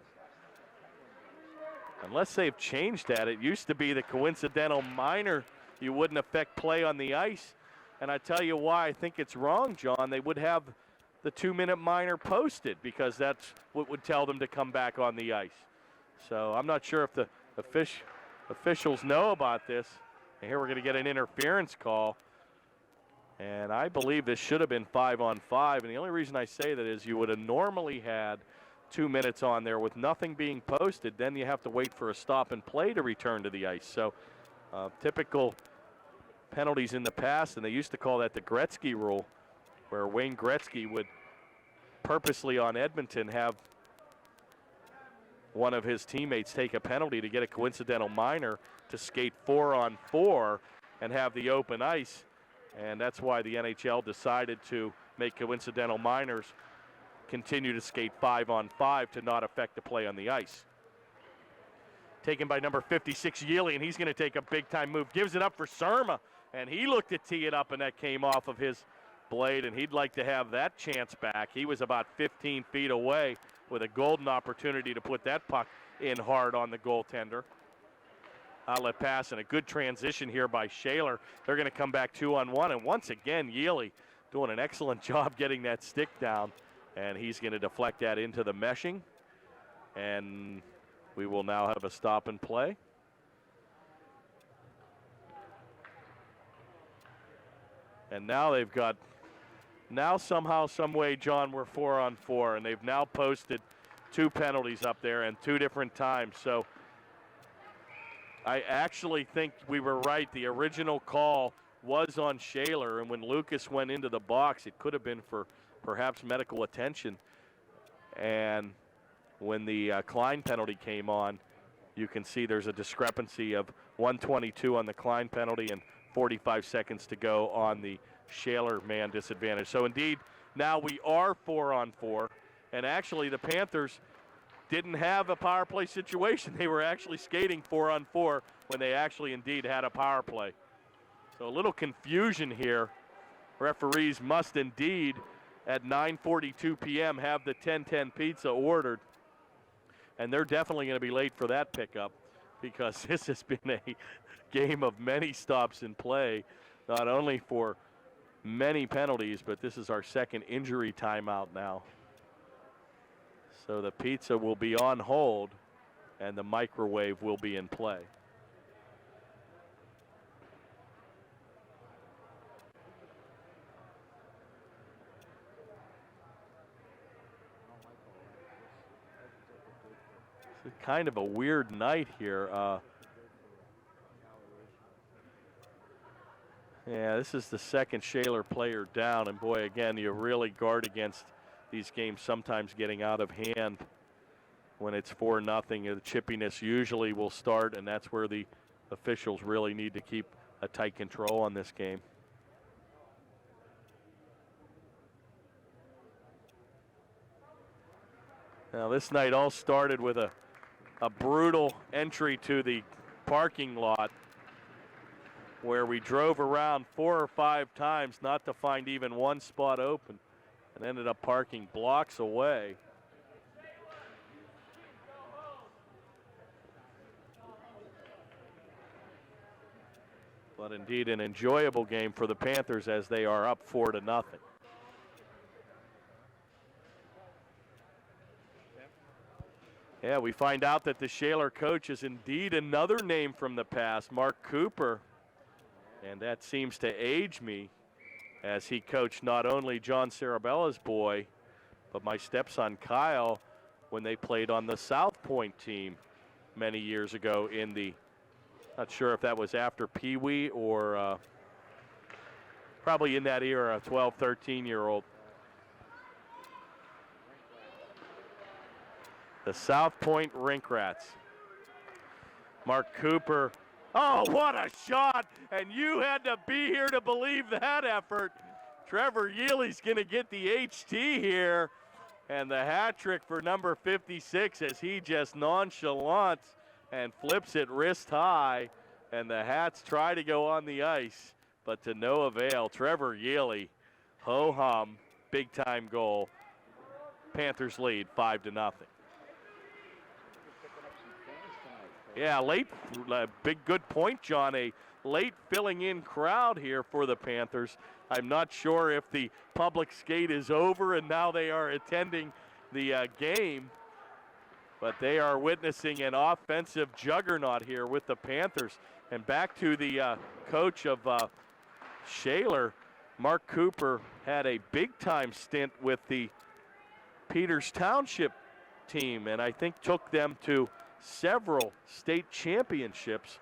Unless they've changed that. It used to be the coincidental minor, you wouldn't affect play on the ice. And I tell you why I think it's wrong, John. They would have the 2-minute minor posted, because that's what would tell them to come back on the ice. So I'm not sure if the officials know about this. And here we're going to get an interference call. And I believe this should have been 5-on-5. And the only reason I say that is you would have normally had 2 minutes on there with nothing being posted. Then you have to wait for a stop and play to return to the ice. So typical penalties in the past, and they used to call that the Gretzky rule, where Wayne Gretzky would purposely on Edmonton have one of his teammates take a penalty to get a coincidental minor to skate 4-on-4 and have the open ice. And that's why the NHL decided to make coincidental minors continue to skate 5-on-5 to not affect the play on the ice. taken by number 56, Yealy, and he's going to take a big-time move. Gives it up for Surma, and he looked to tee it up, and that came off of his blade, and he'd like to have that chance back. He was about 15 feet away with a golden opportunity to put that puck in hard on the goaltender. Outlet pass and a good transition here by Shaler. They're going to come back 2-on-1, and once again, Yealy doing an excellent job getting that stick down, and he's going to deflect that into the meshing, and we will now have a stop and play. And now they've got, somehow, some way, John, we're 4-on-4, and they've now posted 2 penalties up there and 2 different times. So I actually think we were right. The original call was on Shaler, and when Lucas went into the box, it could have been for perhaps medical attention. And when the Klein penalty came on, you can see there's a discrepancy of 1:22 on the Klein penalty and 45 seconds to go on the Shaler man disadvantage. So indeed, now we are 4-on-4, and actually the Panthers didn't have a power play situation. They were actually skating 4-on-4 when they actually indeed had a power play. So a little confusion here. Referees must indeed at 9:42 p.m. have the 10-10 pizza ordered. And they're definitely going to be late for that pickup, because this has been a game of many stops in play, not only for many penalties, but this is our second injury timeout now. So the pizza will be on hold, and the microwave will be in play. It's kind of a weird night here. Yeah, this is the second Shaler player down, and boy, again, you really guard against these games sometimes getting out of hand when it's 4-0. The chippiness usually will start, and that's where the officials really need to keep a tight control on this game. Now, this night all started with a brutal entry to the parking lot, where we drove around 4 or 5 times not to find even one spot open, and ended up parking blocks away. But indeed an enjoyable game for the Panthers as they are up 4-0. Yeah, we find out that the Shaler coach is indeed another name from the past, Mark Cooper. And that seems to age me, as he coached not only John Sarabella's boy, but my stepson Kyle when they played on the South Point team many years ago in the, not sure if that was after Pee Wee or probably in that era, 12, 13-year-old. The South Point Rink Rats. Mark Cooper. Oh, what a shot! And you had to be here to believe that effort. Trevor Yealy's going to get the HT here. And the hat trick for number 56 as he just nonchalant and flips it wrist high. And the Hats try to go on the ice, but to no avail. Trevor Yealy, ho-hum, big-time goal. Panthers lead 5-0. Yeah, late, big good point, John. A late filling in crowd here for the Panthers. I'm not sure if the public skate is over and now they are attending the game, but they are witnessing an offensive juggernaut here with the Panthers. And back to the coach of Shaler, Mark Cooper had a big-time stint with the Peters Township team, and I think took them to several state championships.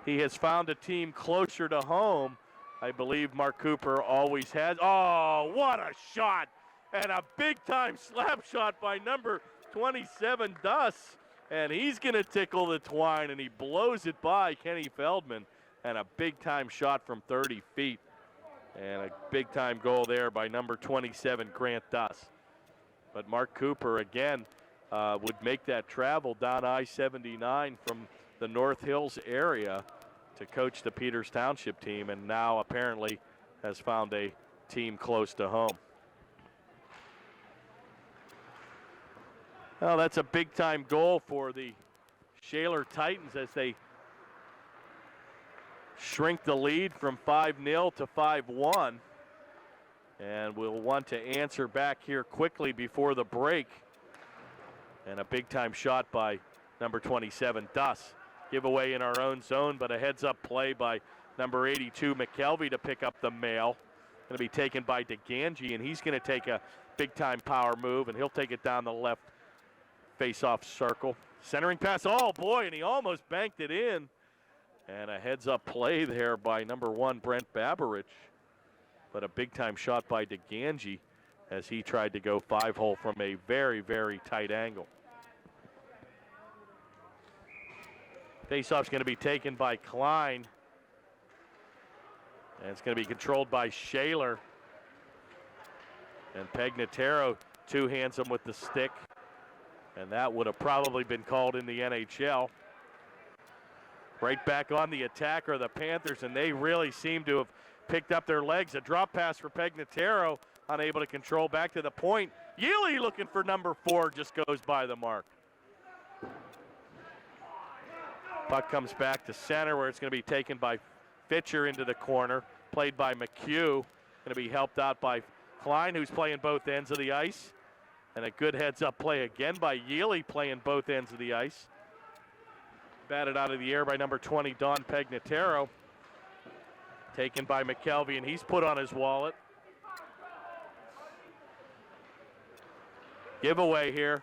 He has found a team closer to home. I believe Mark Cooper always has. Oh, what a shot! And a big-time slap shot by number 27, Duss. And he's going to tickle the twine, and he blows it by Kenny Feldman. And a big-time shot from 30 feet. And a big-time goal there by number 27, Grant Duss. But Mark Cooper, again, would make that travel down I-79 from the North Hills area to coach the Peters Township team, and now apparently has found a team close to home. Well, that's a big-time goal for the Shaler Titans as they shrink the lead from 5-0 to 5-1. And we'll want to answer back here quickly before the break. And a big-time shot by number 27, Duss. Giveaway in our own zone, but a heads-up play by number 82, McKelvey, to pick up the mail. Going to be taken by DeGangi, and he's going to take a big-time power move, and he'll take it down the left face-off circle. Centering pass, oh boy, and he almost banked it in. And a heads-up play there by number 1, Brent Baberich. But a big-time shot by DeGangi as he tried to go 5-hole from a very, very tight angle. Face-off's going to be taken by Klein. And it's going to be controlled by Shaler. And Pegnataro two-hands him with the stick. And that would have probably been called in the NHL. Right back on the attack are the Panthers, and they really seem to have picked up their legs. A drop pass for Pegnataro, unable to control back to the point. Yealy looking for number 4, just goes by the mark. Puck comes back to center where it's going to be taken by Fitcher into the corner, played by McHugh. Going to be helped out by Klein, who's playing both ends of the ice. And a good heads-up play again by Yealy, playing both ends of the ice. Batted out of the air by number 20, Don Pegnataro. Taken by McKelvey, and he's put on his wallet. Giveaway here.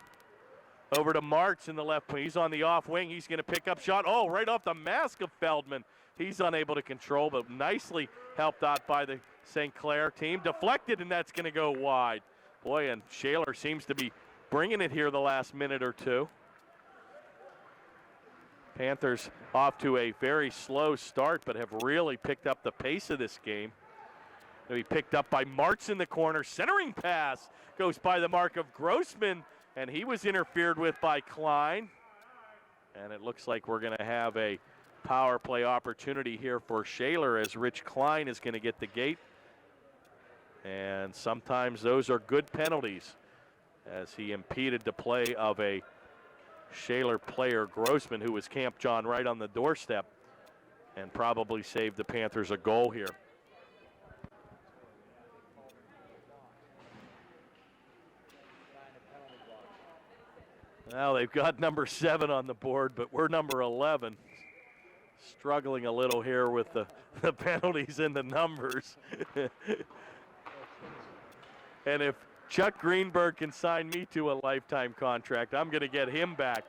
Over to Martz in the left wing. He's on the off wing. He's going to pick up shot. Oh, right off the mask of Feldman. He's unable to control, but nicely helped out by the St. Clair team. Deflected, and that's going to go wide. Boy, and Shaler seems to be bringing it here the last minute or two. Panthers off to a very slow start, but have really picked up the pace of this game. They'll be picked up by Martz in the corner. Centering pass goes by the mark of Grossman, and he was interfered with by Klein. And it looks like we're going to have a power play opportunity here for Shaler as Rich Klein is going to get the gate. And sometimes those are good penalties as he impeded the play of a Shaler player, Grossman, who was camped John right on the doorstep and probably saved the Panthers a goal here. Well, they've got number 7 on the board, but we're number 11. Struggling a little here with the penalties and the numbers. And if Chuck Greenberg can sign me to a lifetime contract, I'm going to get him back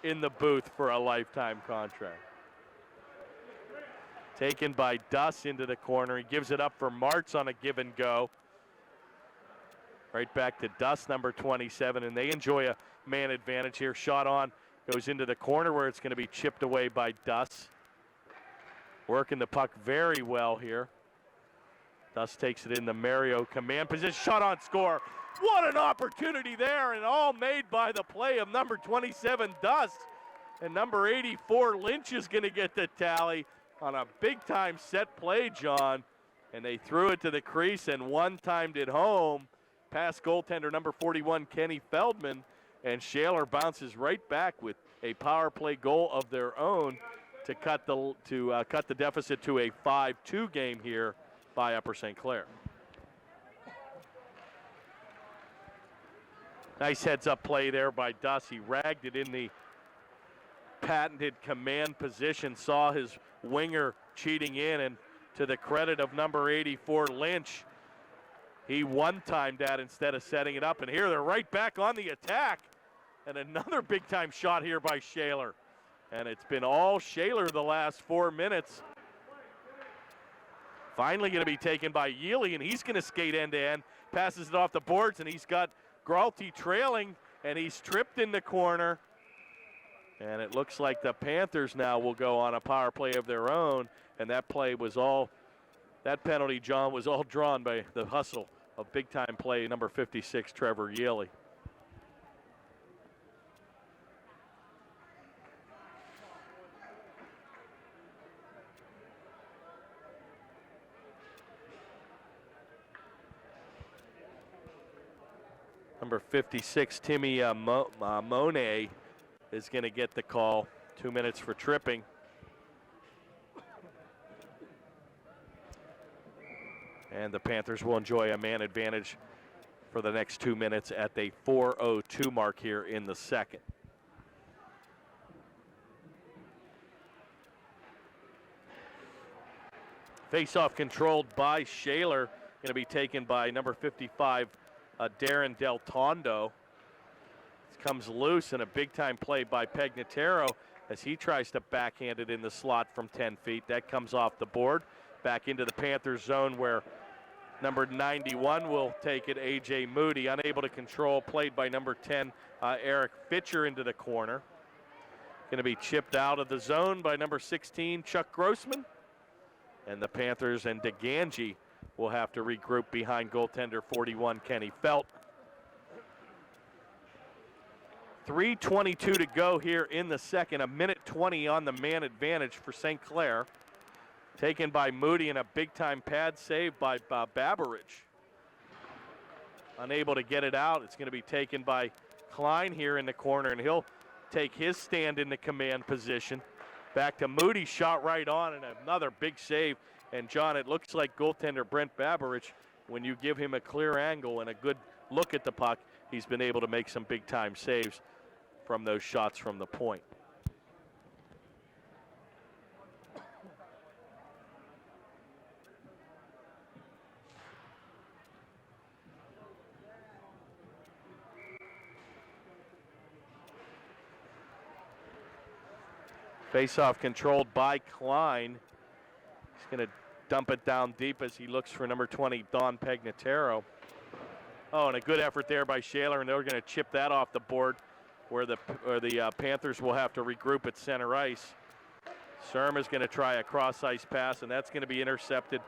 in the booth for a lifetime contract. Taken by Duss into the corner. He gives it up for Martz on a give and go. Right back to Duss, number 27, and they enjoy a man advantage here. Shot on, goes into the corner where it's going to be chipped away by Duss. Working the puck very well here. Duss takes it in the Mario command position. Shot on, score. What an opportunity there, and all made by the play of number 27, Duss. And number 84, Lynch, is going to get the tally on a big-time set play, John. And they threw it to the crease and one-timed it home. Past goaltender number 41, Kenny Feldman. And Shaler bounces right back with a power play goal of their own to cut the deficit to a 5-2 game here by Upper St. Clair. Nice heads-up play there by Duss. He ragged it in the patented command position, saw his winger cheating in, and to the credit of number 84, Lynch, he one-timed that instead of setting it up. And here they're right back on the attack. And another big-time shot here by Shaler. And it's been all Shaler the last 4 minutes. Finally going to be taken by Yealy, and he's going to skate end-to-end. Passes it off the boards, and he's got Gralty trailing, and he's tripped in the corner. And it looks like the Panthers now will go on a power play of their own. And that penalty, John, was all drawn by the hustle of big-time play, number 56, Trevor Yealy. Number 56, Timmy Monet, is going to get the call. 2 minutes for tripping. And the Panthers will enjoy a man advantage for the next 2 minutes at the 4:02 mark here in the second. Face-off controlled by Shaler, going to be taken by number 55, Darren Del Tondo. This comes loose and a big-time play by Pegnataro as he tries to backhand it in the slot from 10 feet. That comes off the board. Back into the Panthers zone where number 91 will take it, A.J. Moody, unable to control, played by number 10, Eric Fitcher into the corner. Going to be chipped out of the zone by number 16, Chuck Grossman. And the Panthers and DeGangi will have to regroup behind goaltender 41, Kenny Felt. 3:22 to go here in the second. 1:20 on the man advantage for St. Clair. Taken by Moody and a big-time pad save by Babarich. Unable to get it out. It's going to be taken by Klein here in the corner, and he'll take his stand in the command position. Back to Moody, shot right on, and another big save. And, John, it looks like goaltender Brent Babarich, when you give him a clear angle and a good look at the puck, he's been able to make some big-time saves from those shots from the point. Face-off controlled by Klein. He's going to dump it down deep as he looks for number 20, Don Pegnataro. Oh, and a good effort there by Shaler, and they're going to chip that off the board where the Panthers will have to regroup at center ice. Surma's going to try a cross-ice pass, and that's going to be intercepted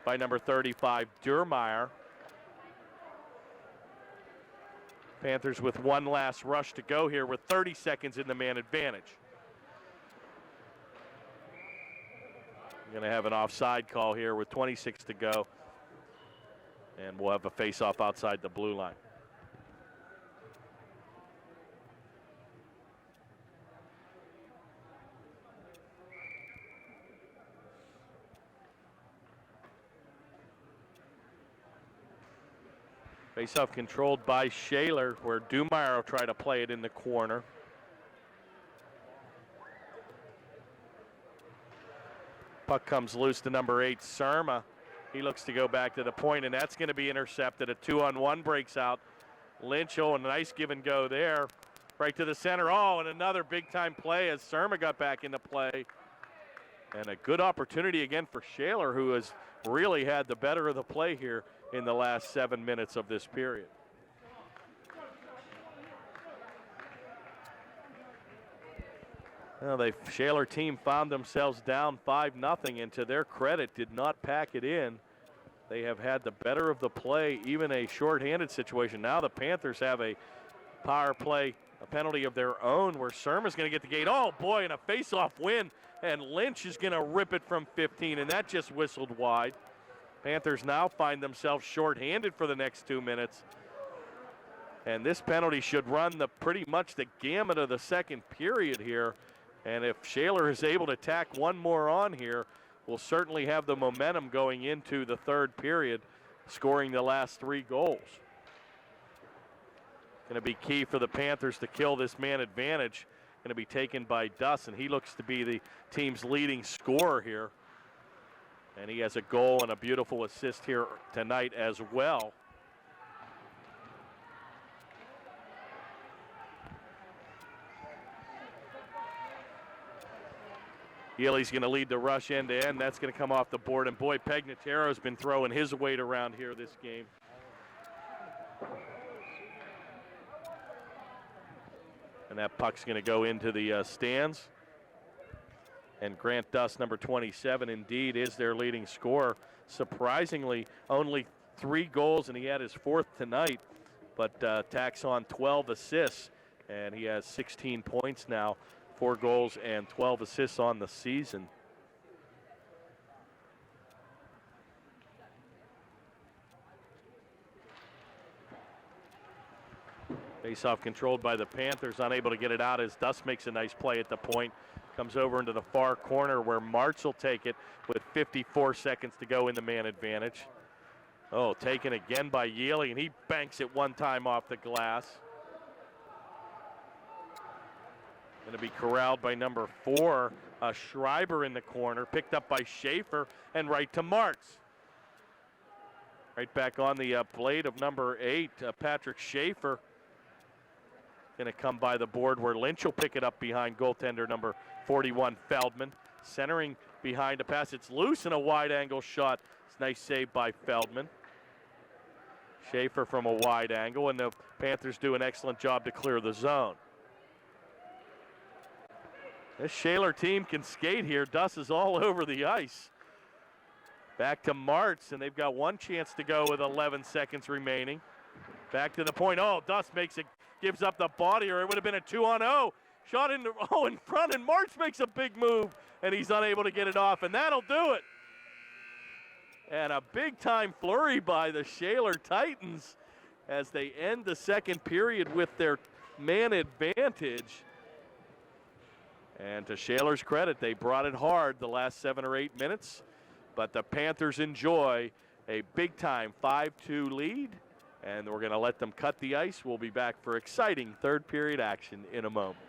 by number 35, Durmeyer. Panthers with one last rush to go here with 30 seconds in the man advantage. Going to have an offside call here with 26 to go. And we'll have a face-off outside the blue line. Face-off controlled by Shaler, where Dumeyer will try to play it in the corner. Puck comes loose to number 8, Surma. He looks to go back to the point, and that's going to be intercepted. A 2-on-1 breaks out. Lynch, oh, a nice give and go there. Right to the center. Oh, and another big-time play as Surma got back into play. And a good opportunity again for Shaler, who has really had the better of the play here in the last 7 minutes of this period. Well, the Shaler team found themselves down 5-0, and to their credit, did not pack it in. They have had the better of the play, even a shorthanded situation. Now the Panthers have a power play, a penalty of their own, where Surma's going to get the gate. Oh, boy, and a face-off win, and Lynch is going to rip it from 15, and that just whistled wide. Panthers now find themselves shorthanded for the next 2 minutes. And this penalty should run pretty much the gamut of the second period here. And if Shaler is able to tack one more on here, we'll certainly have the momentum going into the third period, scoring the last 3 goals. Going to be key for the Panthers to kill this man advantage. Going to be taken by Duss, and he looks to be the team's leading scorer here. And he has a goal and a beautiful assist here tonight as well. Healy's going to lead the rush end to end. That's going to come off the board. And boy, Pegnataro's been throwing his weight around here this game. And that puck's going to go into the stands. And Grant Duss, number 27, indeed is their leading scorer. Surprisingly, only 3 goals, and he had his 4th tonight, but tacks on 12 assists, and he has 16 points now, 4 goals and 12 assists on the season. Face-off controlled by the Panthers, unable to get it out as Dust makes a nice play at the point. Comes over into the far corner where Martz will take it with 54 seconds to go in the man advantage. Oh, taken again by Yealy, and he banks it one time off the glass. Going to be corralled by number 4, Schreiber in the corner, picked up by Schaefer, and right to Martz. Right back on the blade of number 8, Patrick Schaefer. Going to come by the board where Lynch will pick it up behind goaltender number 41, Feldman. Centering behind a pass. It's loose in a wide angle shot. It's a nice save by Feldman. Schaefer from a wide angle, and the Panthers do an excellent job to clear the zone. This Shaler team can skate here. Dust is all over the ice. Back to Martz, and they've got one chance to go with 11 seconds remaining. Back to the point. Oh, Dust makes it, gives up the body, or it would have been a 2-on-0. Shot in front, and Martz makes a big move, and he's unable to get it off, and that'll do it. And a big-time flurry by the Shaler Titans as they end the second period with their man advantage. And to Shaler's credit, they brought it hard the last 7 or 8 minutes, but the Panthers enjoy a big-time 5-2 lead, and we're going to let them cut the ice. We'll be back for exciting third period action in a moment.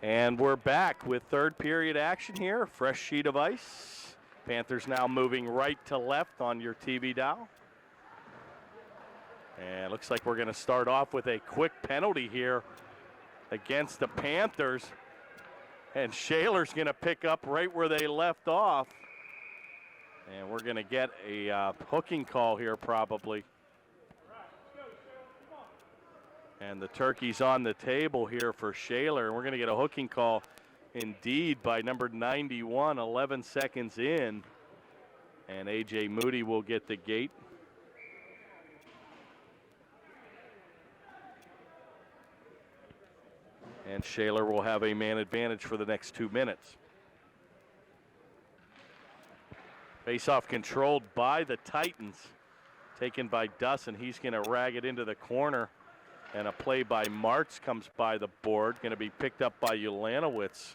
And we're back with third period action here. Fresh sheet of ice. Panthers now moving right to left on your TV dial. And it looks like we're going to start off with a quick penalty here against the Panthers. And Shaler's going to pick up right where they left off. And we're going to get a hooking call here probably. And the turkey's on the table here for Shaler. We're going to get a hooking call indeed by number 91, 11 seconds in. And A.J. Moody will get the gate. And Shaler will have a man advantage for the next 2 minutes. Face-off controlled by the Titans. Taken by Dust, and he's going to rag it into the corner. And a play by Martz comes by the board. Going to be picked up by Ulanowitz.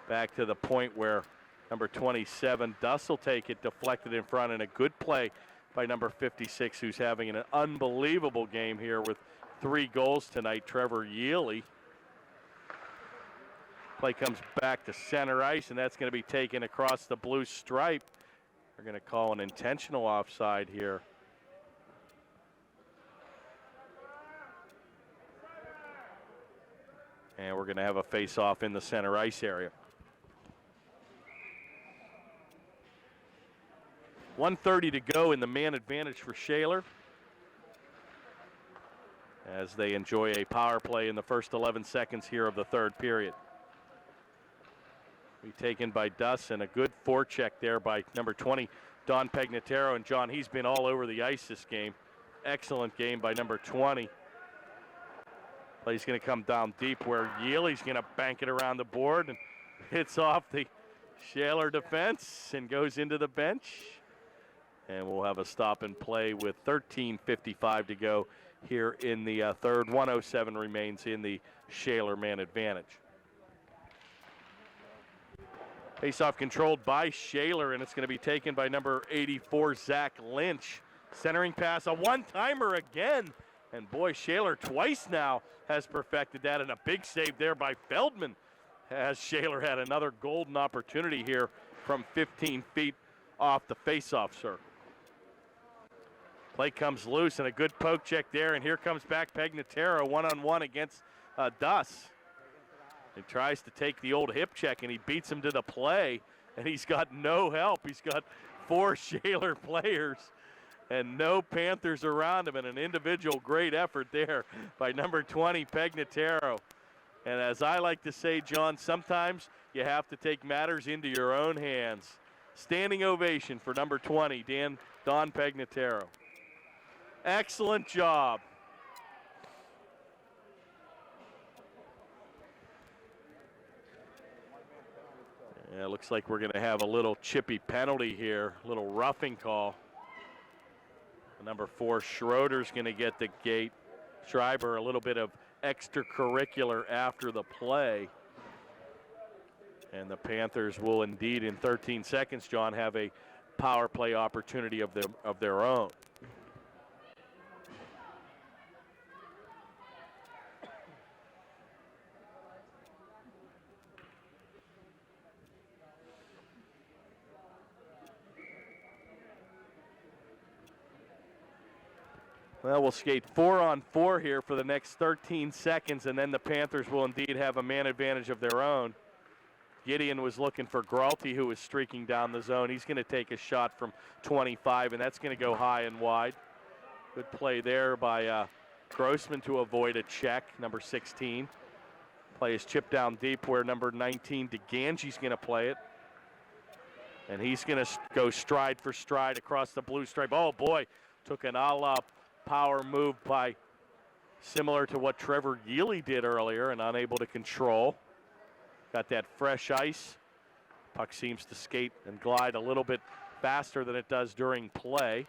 Back to the point where number 27, Dust will take it, deflected in front, and a good play by number 56, who's having an unbelievable game here with 3 goals tonight, Trevor Yealy. Play comes back to center ice, and that's going to be taken across the blue stripe. They're going to call an intentional offside here. And we're going to have a face-off in the center ice area. 1:30 to go in the man advantage for Shaler, as they enjoy a power play in the first 11 seconds here of the third period. Be taken by Dust, and a good forecheck there by number 20, Don Pegnataro. And John, he's been all over the ice this game. Excellent game by number 20. Play's going to come down deep where Yealy's going to bank it around the board and hits off the Shaler defense and goes into the bench. And we'll have a stop and play with 13:55 to go here in the third. 1:07 remains in the Shaler man advantage. Face-off controlled by Shaler, and it's going to be taken by number 84, Zach Lynch. Centering pass, a one-timer again. And boy, Shaler twice now has perfected that, and a big save there by Feldman, as Shaler had another golden opportunity here from 15 feet off the face-off circle. Play comes loose, and a good poke check there, and here comes back Pegnataro one-on-one against Dust. He tries to take the old hip check, and he beats him to the play, and he's got no help. He's got 4 Shaler players and no Panthers around him, and an individual great effort there by number 20, Pegnataro. And as I like to say, John, sometimes you have to take matters into your own hands. Standing ovation for number 20, Don Pegnataro. Excellent job. Yeah, it looks like we're going to have a little chippy penalty here, a little roughing call. Number 4, Schroeder's going to get the gate. Schreiber, a little bit of extracurricular after the play. And the Panthers will indeed, in 13 seconds, John, have a power play opportunity of their own. Well, we'll skate 4-on-4 here for the next 13 seconds, and then the Panthers will indeed have a man advantage of their own. Gideon was looking for Gralty, who was streaking down the zone. He's going to take a shot from 25, and that's going to go high and wide. Good play there by Grossman to avoid a check, number 16. Play is chipped down deep where number 19, DeGangi's going to play it. And he's going to go stride for stride across the blue stripe. Oh, boy, took an a-la power move by similar to what Trevor Yealy did earlier and unable to control. Got that fresh ice. Puck seems to skate and glide a little bit faster than it does during play.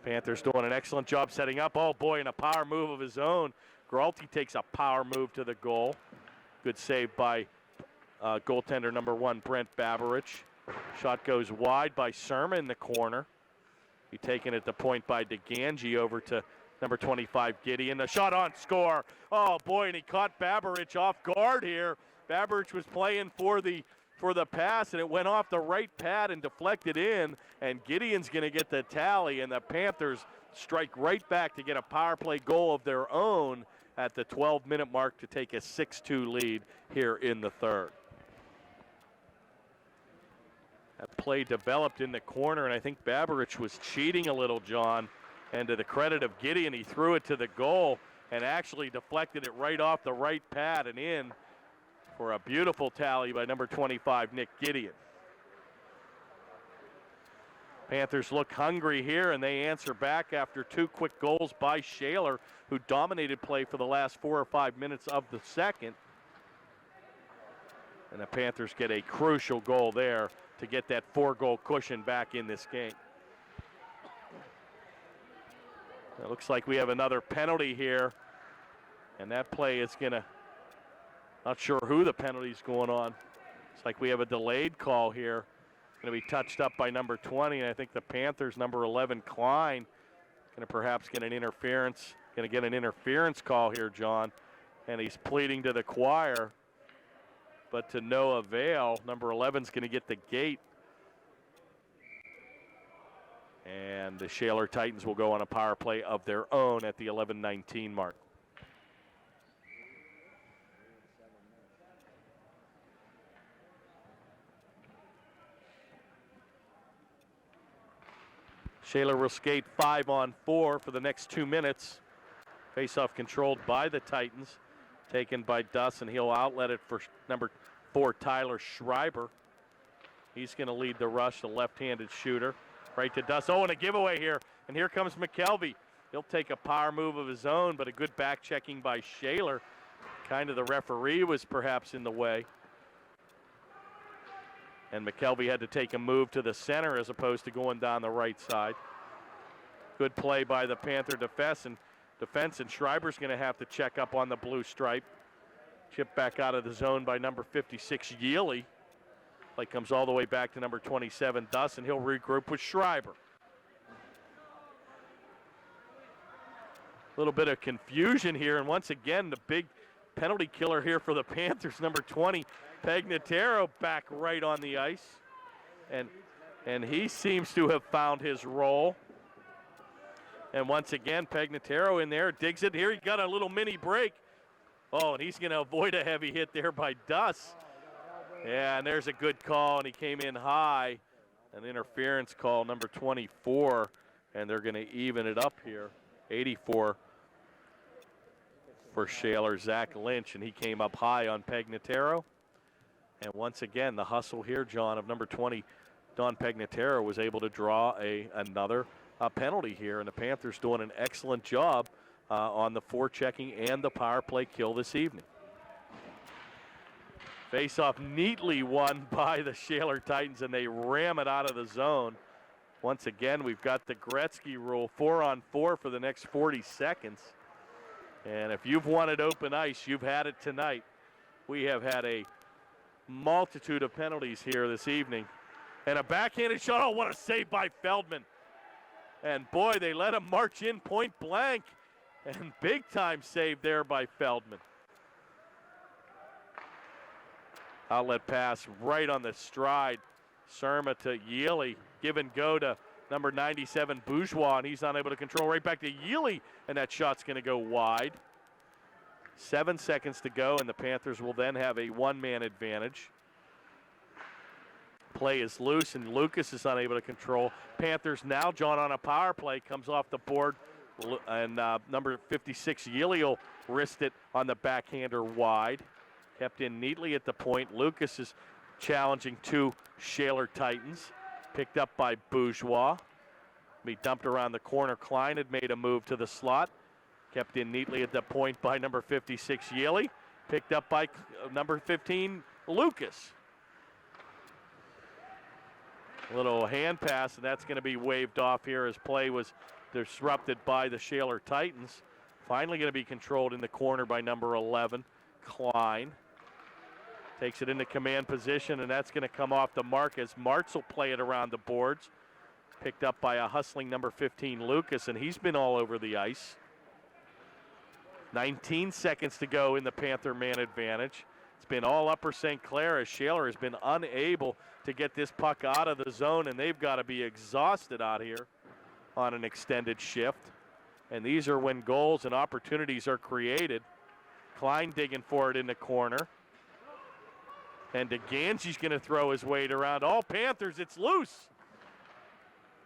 Panthers doing an excellent job setting up. Oh boy, in a power move of his own. Gralty takes a power move to the goal. Good save by goaltender number 1, Brent Babarich. Shot goes wide by Surma in the corner. He taken at the point by DeGangi over to number 25, Gideon. A shot on score. Oh boy, and he caught Babarich off guard here. Babarich was playing for the pass, and it went off the right pad and deflected in, and Gideon's going to get the tally, and the Panthers strike right back to get a power play goal of their own at the 12-minute mark to take a 6-2 lead here in the third. That play developed in the corner, and I think Babarich was cheating a little, John. And to the credit of Gideon, he threw it to the goal and actually deflected it right off the right pad and in for a beautiful tally by number 25, Nick Gideon. Panthers look hungry here, and they answer back after 2 quick goals by Shaler, who dominated play for the last 4 or 5 minutes of the second. And the Panthers get a crucial goal there to get that 4-goal cushion back in this game. It looks like we have another penalty here, and that play is gonna, not sure who the penalty's going on. It's like we have a delayed call here. Gonna be touched up by number 20, and I think the Panthers, number 11, Klein, gonna perhaps get an interference call here, John, and he's pleading to the choir, but to no avail. Number 11's gonna get the gate. And the Shaler Titans will go on a power play of their own at the 11:19 mark. Shaler will skate 5-on-4 for the next 2 minutes. Faceoff controlled by the Titans, taken by Duss, and he'll outlet it for number 4, Tyler Schreiber. He's going to lead the rush, the left-handed shooter. Right to Duss. Oh, and a giveaway here. And here comes McKelvey. He'll take a power move of his own, but a good back checking by Shaler. Kind of the referee was perhaps in the way. And McKelvey had to take a move to the center as opposed to going down the right side. Good play by the Panther defense, and Schreiber's going to have to check up on the blue stripe. Chip back out of the zone by number 56, Yealy. Play comes all the way back to number 27, Duss, and he'll regroup with Schreiber. A little bit of confusion here, and once again, the big penalty killer here for the Panthers, number 20, Pagnataro, back right on the ice. And he seems to have found his role. And once again, Pagnataro in there, digs it. Here he got a little mini break. Oh, and he's going to avoid a heavy hit there by Duss. Yeah, and there's a good call, and he came in high. An interference call, number 24, and they're going to even it up here. 84 for Shaler, Zach Lynch, and he came up high on Pagnataro. And once again, the hustle here, John, of number 20, Don Pagnataro, was able to draw another penalty here, and the Panthers doing an excellent job on the forechecking and the power play kill this evening. Face-off neatly won by the Shaler Titans, and they ram it out of the zone. Once again, we've got the Gretzky rule, 4-on-4 for the next 40 seconds. And if you've wanted open ice, you've had it tonight. We have had a multitude of penalties here this evening. And a backhanded shot. Oh, what a save by Feldman. And boy, they let him march in point blank. And big time save there by Feldman. Outlet pass right on the stride. Surma to Yealy. Give and go to number 97, Bourgeois, and he's unable to control. Right back to Yealy, and that shot's going to go wide. 7 seconds to go, and the Panthers will then have a one-man advantage. Play is loose, and Lucas is unable to control. Panthers now, John, on a power play, comes off the board, and number 56, Yealy, will wrist it on the backhander wide. Kept in neatly at the point. Lucas is challenging two Shaler Titans. Picked up by Bourgeois. Be dumped around the corner. Klein had made a move to the slot. Kept in neatly at the point by number 56, Yealy. Picked up by number 15, Lucas. A little hand pass, and that's going to be waved off here as play was disrupted by the Shaler Titans. Finally going to be controlled in the corner by number 11, Klein. Takes it into command position, and that's going to come off the mark as Martz will play it around the boards. Picked up by a hustling number 15, Lucas, and he's been all over the ice. 19 seconds to go in the Panther man advantage. It's been all Upper St. Clair as Shaler has been unable to get this puck out of the zone, and they've got to be exhausted out here on an extended shift. And these are when goals and opportunities are created. Klein digging for it in the corner. And DeGanji's going to throw his weight around. All Panthers, it's loose.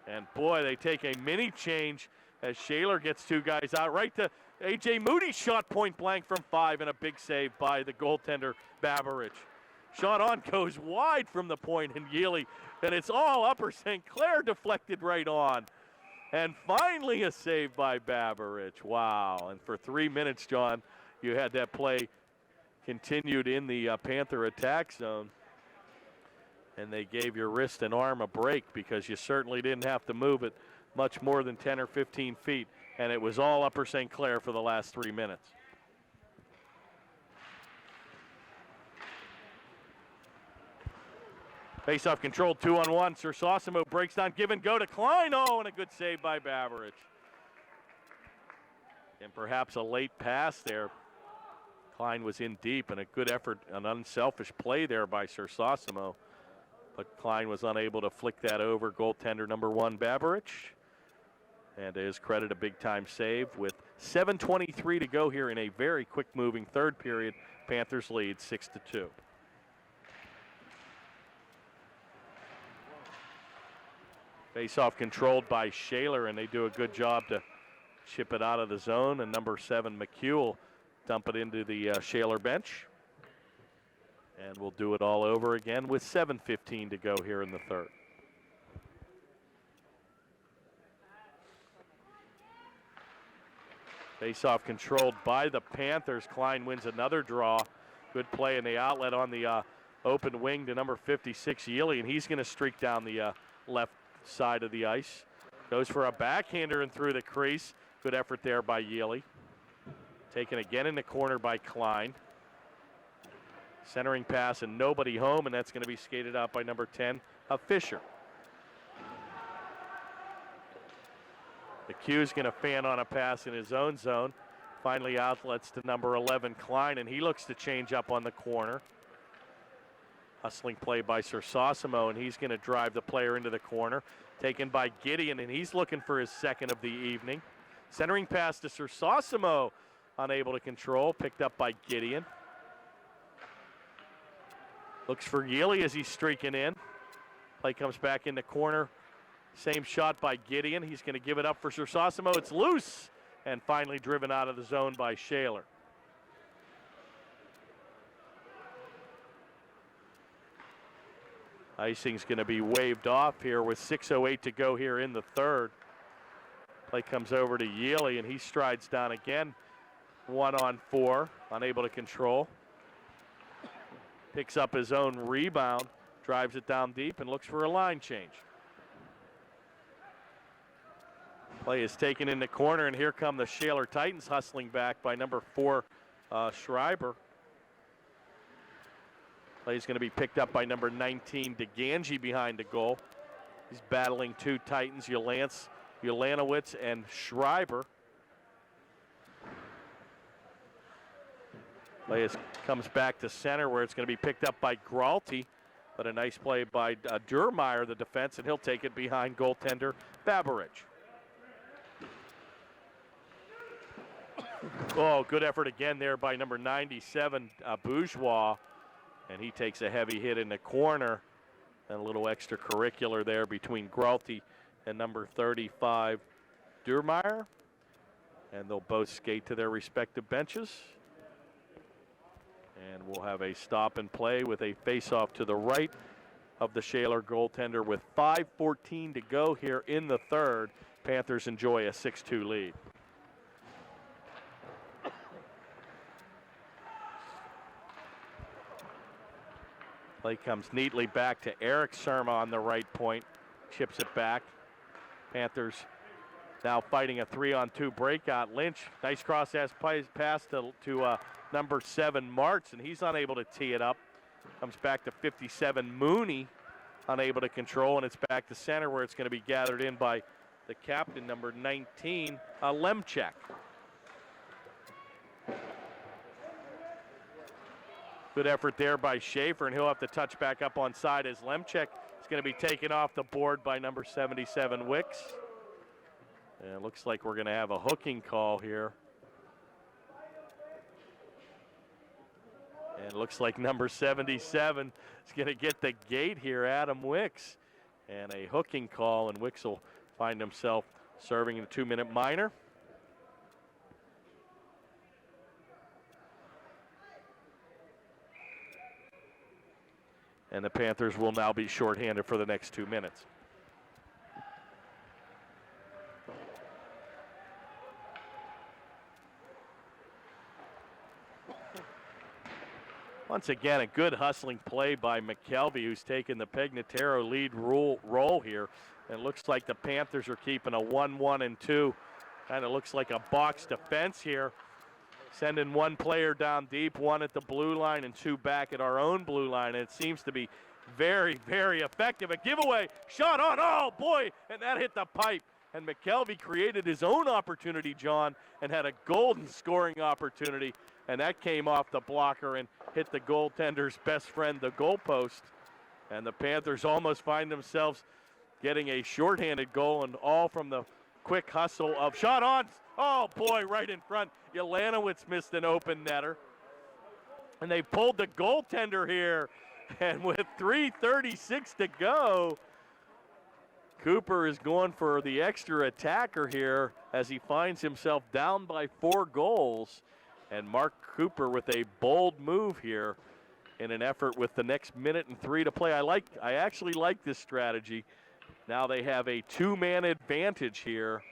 And boy, they take a mini change as Shaler gets two guys out. Right to A.J. Moody, shot point blank from 5, and a big save by the goaltender, Babarich. Shot on goes wide from the point, and Yealy, and it's all Upper St. Clair deflected right on. And finally a save by Babarich. Wow, and for 3 minutes, John, you had that play continued in the Panther attack zone, and they gave your wrist and arm a break because you certainly didn't have to move it much more than 10 or 15 feet, and it was all Upper St. Clair for the last 3 minutes. Face-off controlled, 2-on-1. Sersosimo breaks down, give and go to Klein. Oh, and a good save by Babarich. And perhaps a late pass there. Klein was in deep, and a good effort, an unselfish play there by Sersosimo. But Klein was unable to flick that over. Goaltender number 1, Babarich. And to his credit, a big-time save with 7:23 to go here in a very quick-moving third period. Panthers lead 6-2. Face-off controlled by Shaler, and they do a good job to chip it out of the zone. And number 7, McHugh, dump it into the Shaler bench. And we'll do it all over again with 7:15 to go here in the third. Face-off controlled by the Panthers. Klein wins another draw. Good play in the outlet on the open wing to number 56, Yealy, and he's going to streak down the left side of the ice. Goes for a backhander and through the crease. Good effort there by Yealy. Taken again in the corner by Klein. Centering pass and nobody home, and that's going to be skated out by number 10, Fisher. The Q's going to fan on a pass in his own zone. Finally outlets to number 11, Klein, and he looks to change up on the corner. Hustling play by Sersosimo, and he's going to drive the player into the corner. Taken by Gideon, and he's looking for his second of the evening. Centering pass to Sersosimo, unable to control, picked up by Gideon. Looks for Yealy as he's streaking in. Play comes back in the corner. Same shot by Gideon. He's going to give it up for Sersosimo. It's loose, and finally driven out of the zone by Shaler. Icing's going to be waved off here with 6:08 to go here in the third. Play comes over to Yealy, and he strides down again. 1-on-4, unable to control. Picks up his own rebound, drives it down deep, and looks for a line change. Play is taken in the corner, and here come the Shaler Titans hustling back by number 4, Schreiber. Play is going to be picked up by number 19, DeGangi behind the goal. He's battling 2 Titans, Ulanowitz and Schreiber. Play comes back to center where it's going to be picked up by Gralty, but a nice play by Durmeyer, the defense, and he'll take it behind goaltender Babarich. Oh, good effort again there by number 97, Bourgeois, and he takes a heavy hit in the corner. And a little extracurricular there between Gralty and number 35, Durmeyer. And they'll both skate to their respective benches. And we'll have a stop and play with a face-off to the right of the Shaler goaltender with 5:14 to go here in the third. Panthers enjoy a 6-2 lead. Play comes neatly back to Eric Surma on the right point. Chips it back. Panthers now fighting a 3-on-2 breakout. Lynch, nice cross-pass to number 7, Martz, and he's unable to tee it up. Comes back to 57, Mooney, unable to control, and it's back to center where it's going to be gathered in by the captain, number 19, Lemchek. Good effort there by Schaefer, and he'll have to touch back up on side as Lemchek is going to be taken off the board by number 77, Wicks. And it looks like we're going to have a hooking call here. And it looks like number 77 is going to get the gate here, Adam Wicks. And a hooking call, and Wicks will find himself serving in a 2-minute minor. And the Panthers will now be shorthanded for the next 2 minutes. Once again, a good hustling play by McKelvey, who's taken the Pegnataro lead role here. And it looks like the Panthers are keeping a 1-1-2. Kind of looks like a box defense here. Sending 1 player down deep, 1 at the blue line and 2 back at our own blue line. And it seems to be very, very effective. A giveaway, shot on, oh boy, and that hit the pipe. And McKelvey created his own opportunity, John, and had a golden scoring opportunity. And that came off the blocker and hit the goaltender's best friend, the goalpost. And the Panthers almost find themselves getting a shorthanded goal, and all from the quick hustle of shot on. Oh boy, right in front. Ulanowitz missed an open netter. And they pulled the goaltender here. And with 3:36 to go, Cooper is going for the extra attacker here as he finds himself down by 4 goals. And Mark Cooper with a bold move here in an effort with the next 1:03 to play. I actually like this strategy. Now they have a 2-man advantage here.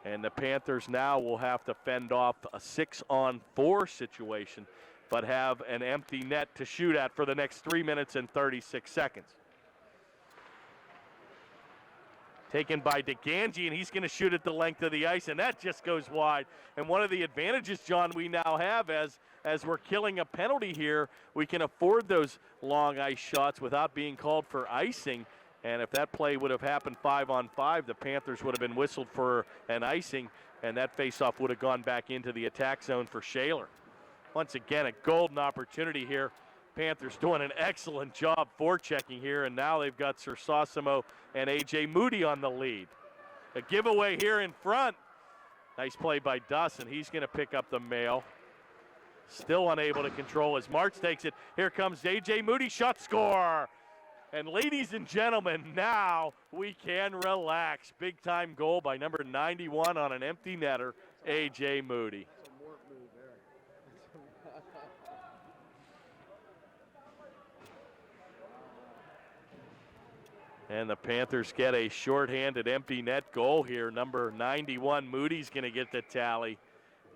And the Panthers now will have to fend off a 6-on-4 situation, but have an empty net to shoot at for the next 3 minutes and 36 seconds. Taken by DeGangi, and he's going to shoot at the length of the ice, and that just goes wide. And one of the advantages, John, we now have as we're killing a penalty here, we can afford those long ice shots without being called for icing. And if that play would have happened 5-on-5, the Panthers would have been whistled for an icing, and that faceoff would have gone back into the attack zone for Shaler. Once again, a golden opportunity here. Panthers doing an excellent job forechecking here, and now they've got Sir Sosimo and A.J. Moody on the lead. A giveaway here in front. Nice play by Dustin. He's going to pick up the mail. Still unable to control as Martz takes it. Here comes A.J. Moody, shot, score! And ladies and gentlemen, now we can relax. Big time goal by number 91 on an empty netter, A.J. Moody. And the Panthers get a shorthanded empty net goal here. Number 91, Moody's going to get the tally.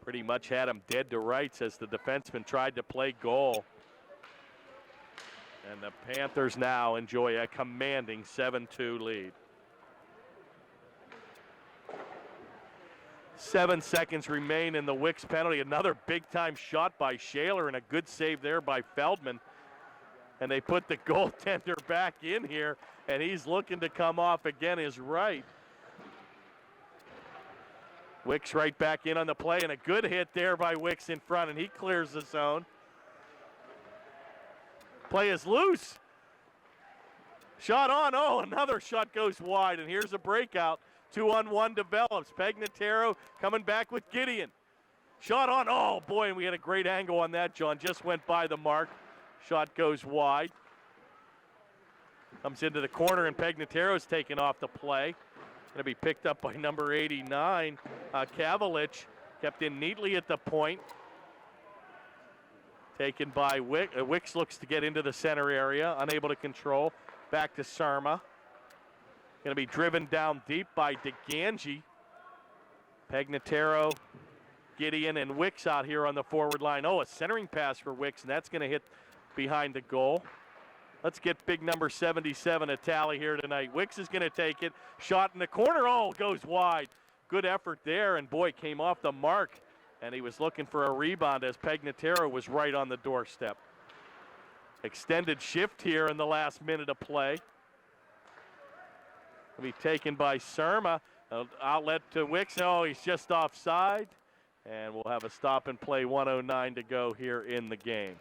Pretty much had him dead to rights as the defenseman tried to play goal. And the Panthers now enjoy a commanding 7-2 lead. 7 seconds remain in the Wicks penalty. Another big-time shot by Shaler and a good save there by Feldman. And they put the goaltender back in here, and he's looking to come off again his right. Wicks right back in on the play, and a good hit there by Wicks in front, and he clears the zone. Play is loose. Shot on. Oh, another shot goes wide, and here's a breakout. 2-on-1 develops. Pegnataro coming back with Gideon. Shot on. Oh, boy, and we had a great angle on that, John. Just went by the mark. Shot goes wide. Comes into the corner, and Pegnataro's taken off the play. Going to be picked up by number 89, Kavalich. Kept in neatly at the point. Taken by Wicks. Wicks looks to get into the center area, unable to control. Back to Sarma. Going to be driven down deep by DeGangi. Pegnataro, Gideon, and Wicks out here on the forward line. Oh, a centering pass for Wicks, and that's going to hit behind the goal. Let's get big number 77 a tally here tonight. Wicks is going to take it. Shot in the corner. Oh, goes wide. Good effort there, and boy, came off the mark. And he was looking for a rebound as Pegnataro was right on the doorstep. Extended shift here in the last minute of play. Will be taken by Surma. Outlet to Wicks. Oh, he's just offside. And we'll have a stop and play. 1:09 to go here in the game.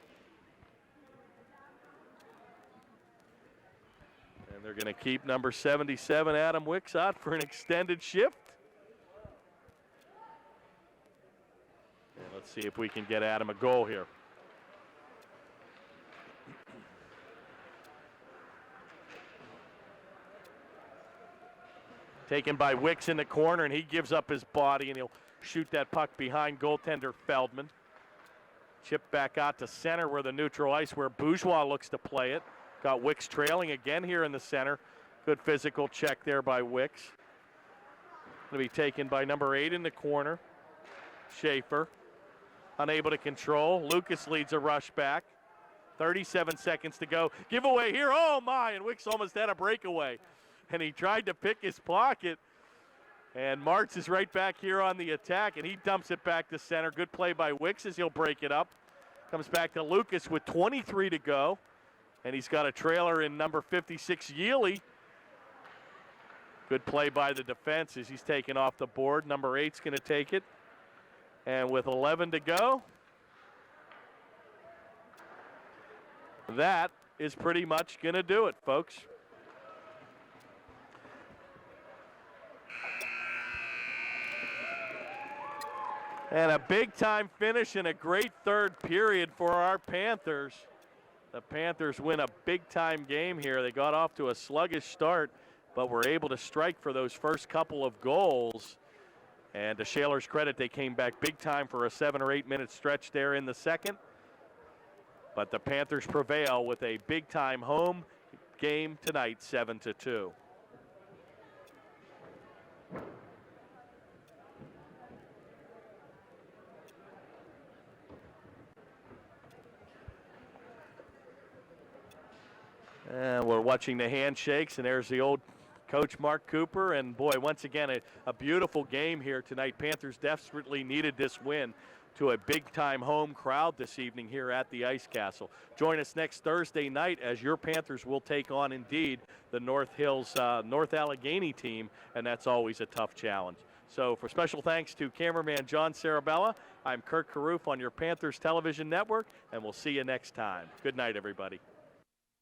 And they're going to keep number 77, Adam Wicks, out for an extended shift. And let's see if we can get Adam a goal here. Taken by Wicks in the corner, and he gives up his body, and he'll shoot that puck behind goaltender Feldman. Chip back out to center where the neutral ice, where Bourgeois looks to play it. Got Wicks trailing again here in the center. Good physical check there by Wicks. Going to be taken by number 8 in the corner. Schaefer, unable to control. Lucas leads a rush back. 37 seconds to go. Giveaway here. Oh, my, and Wicks almost had a breakaway. And he tried to pick his pocket. And Martz is right back here on the attack, and he dumps it back to center. Good play by Wicks as he'll break it up. Comes back to Lucas with 23 to go. And he's got a trailer in number 56, Yealy. Good play by the defense as he's taken off the board. Number 8's going to take it. And with 11 to go, that is pretty much going to do it, folks. And a big-time finish and a great third period for our Panthers. The Panthers win a big-time game here. They got off to a sluggish start, but were able to strike for those first couple of goals. And to Shaler's credit, they came back big time for a 7 or 8 minute stretch there in the second. But the Panthers prevail with a big-time home game tonight, 7-2. And we're watching the handshakes, and there's the old coach Mark Cooper. And boy, once again, a beautiful game here tonight. Panthers desperately needed this win to a big-time home crowd this evening here at the Ice Castle. Join us next Thursday night as your Panthers will take on, indeed, the North Hills, North Allegheny team, and that's always a tough challenge. So for special thanks to cameraman John Sarabella, I'm Kirk Carruth on your Panthers Television Network, and we'll see you next time. Good night, everybody.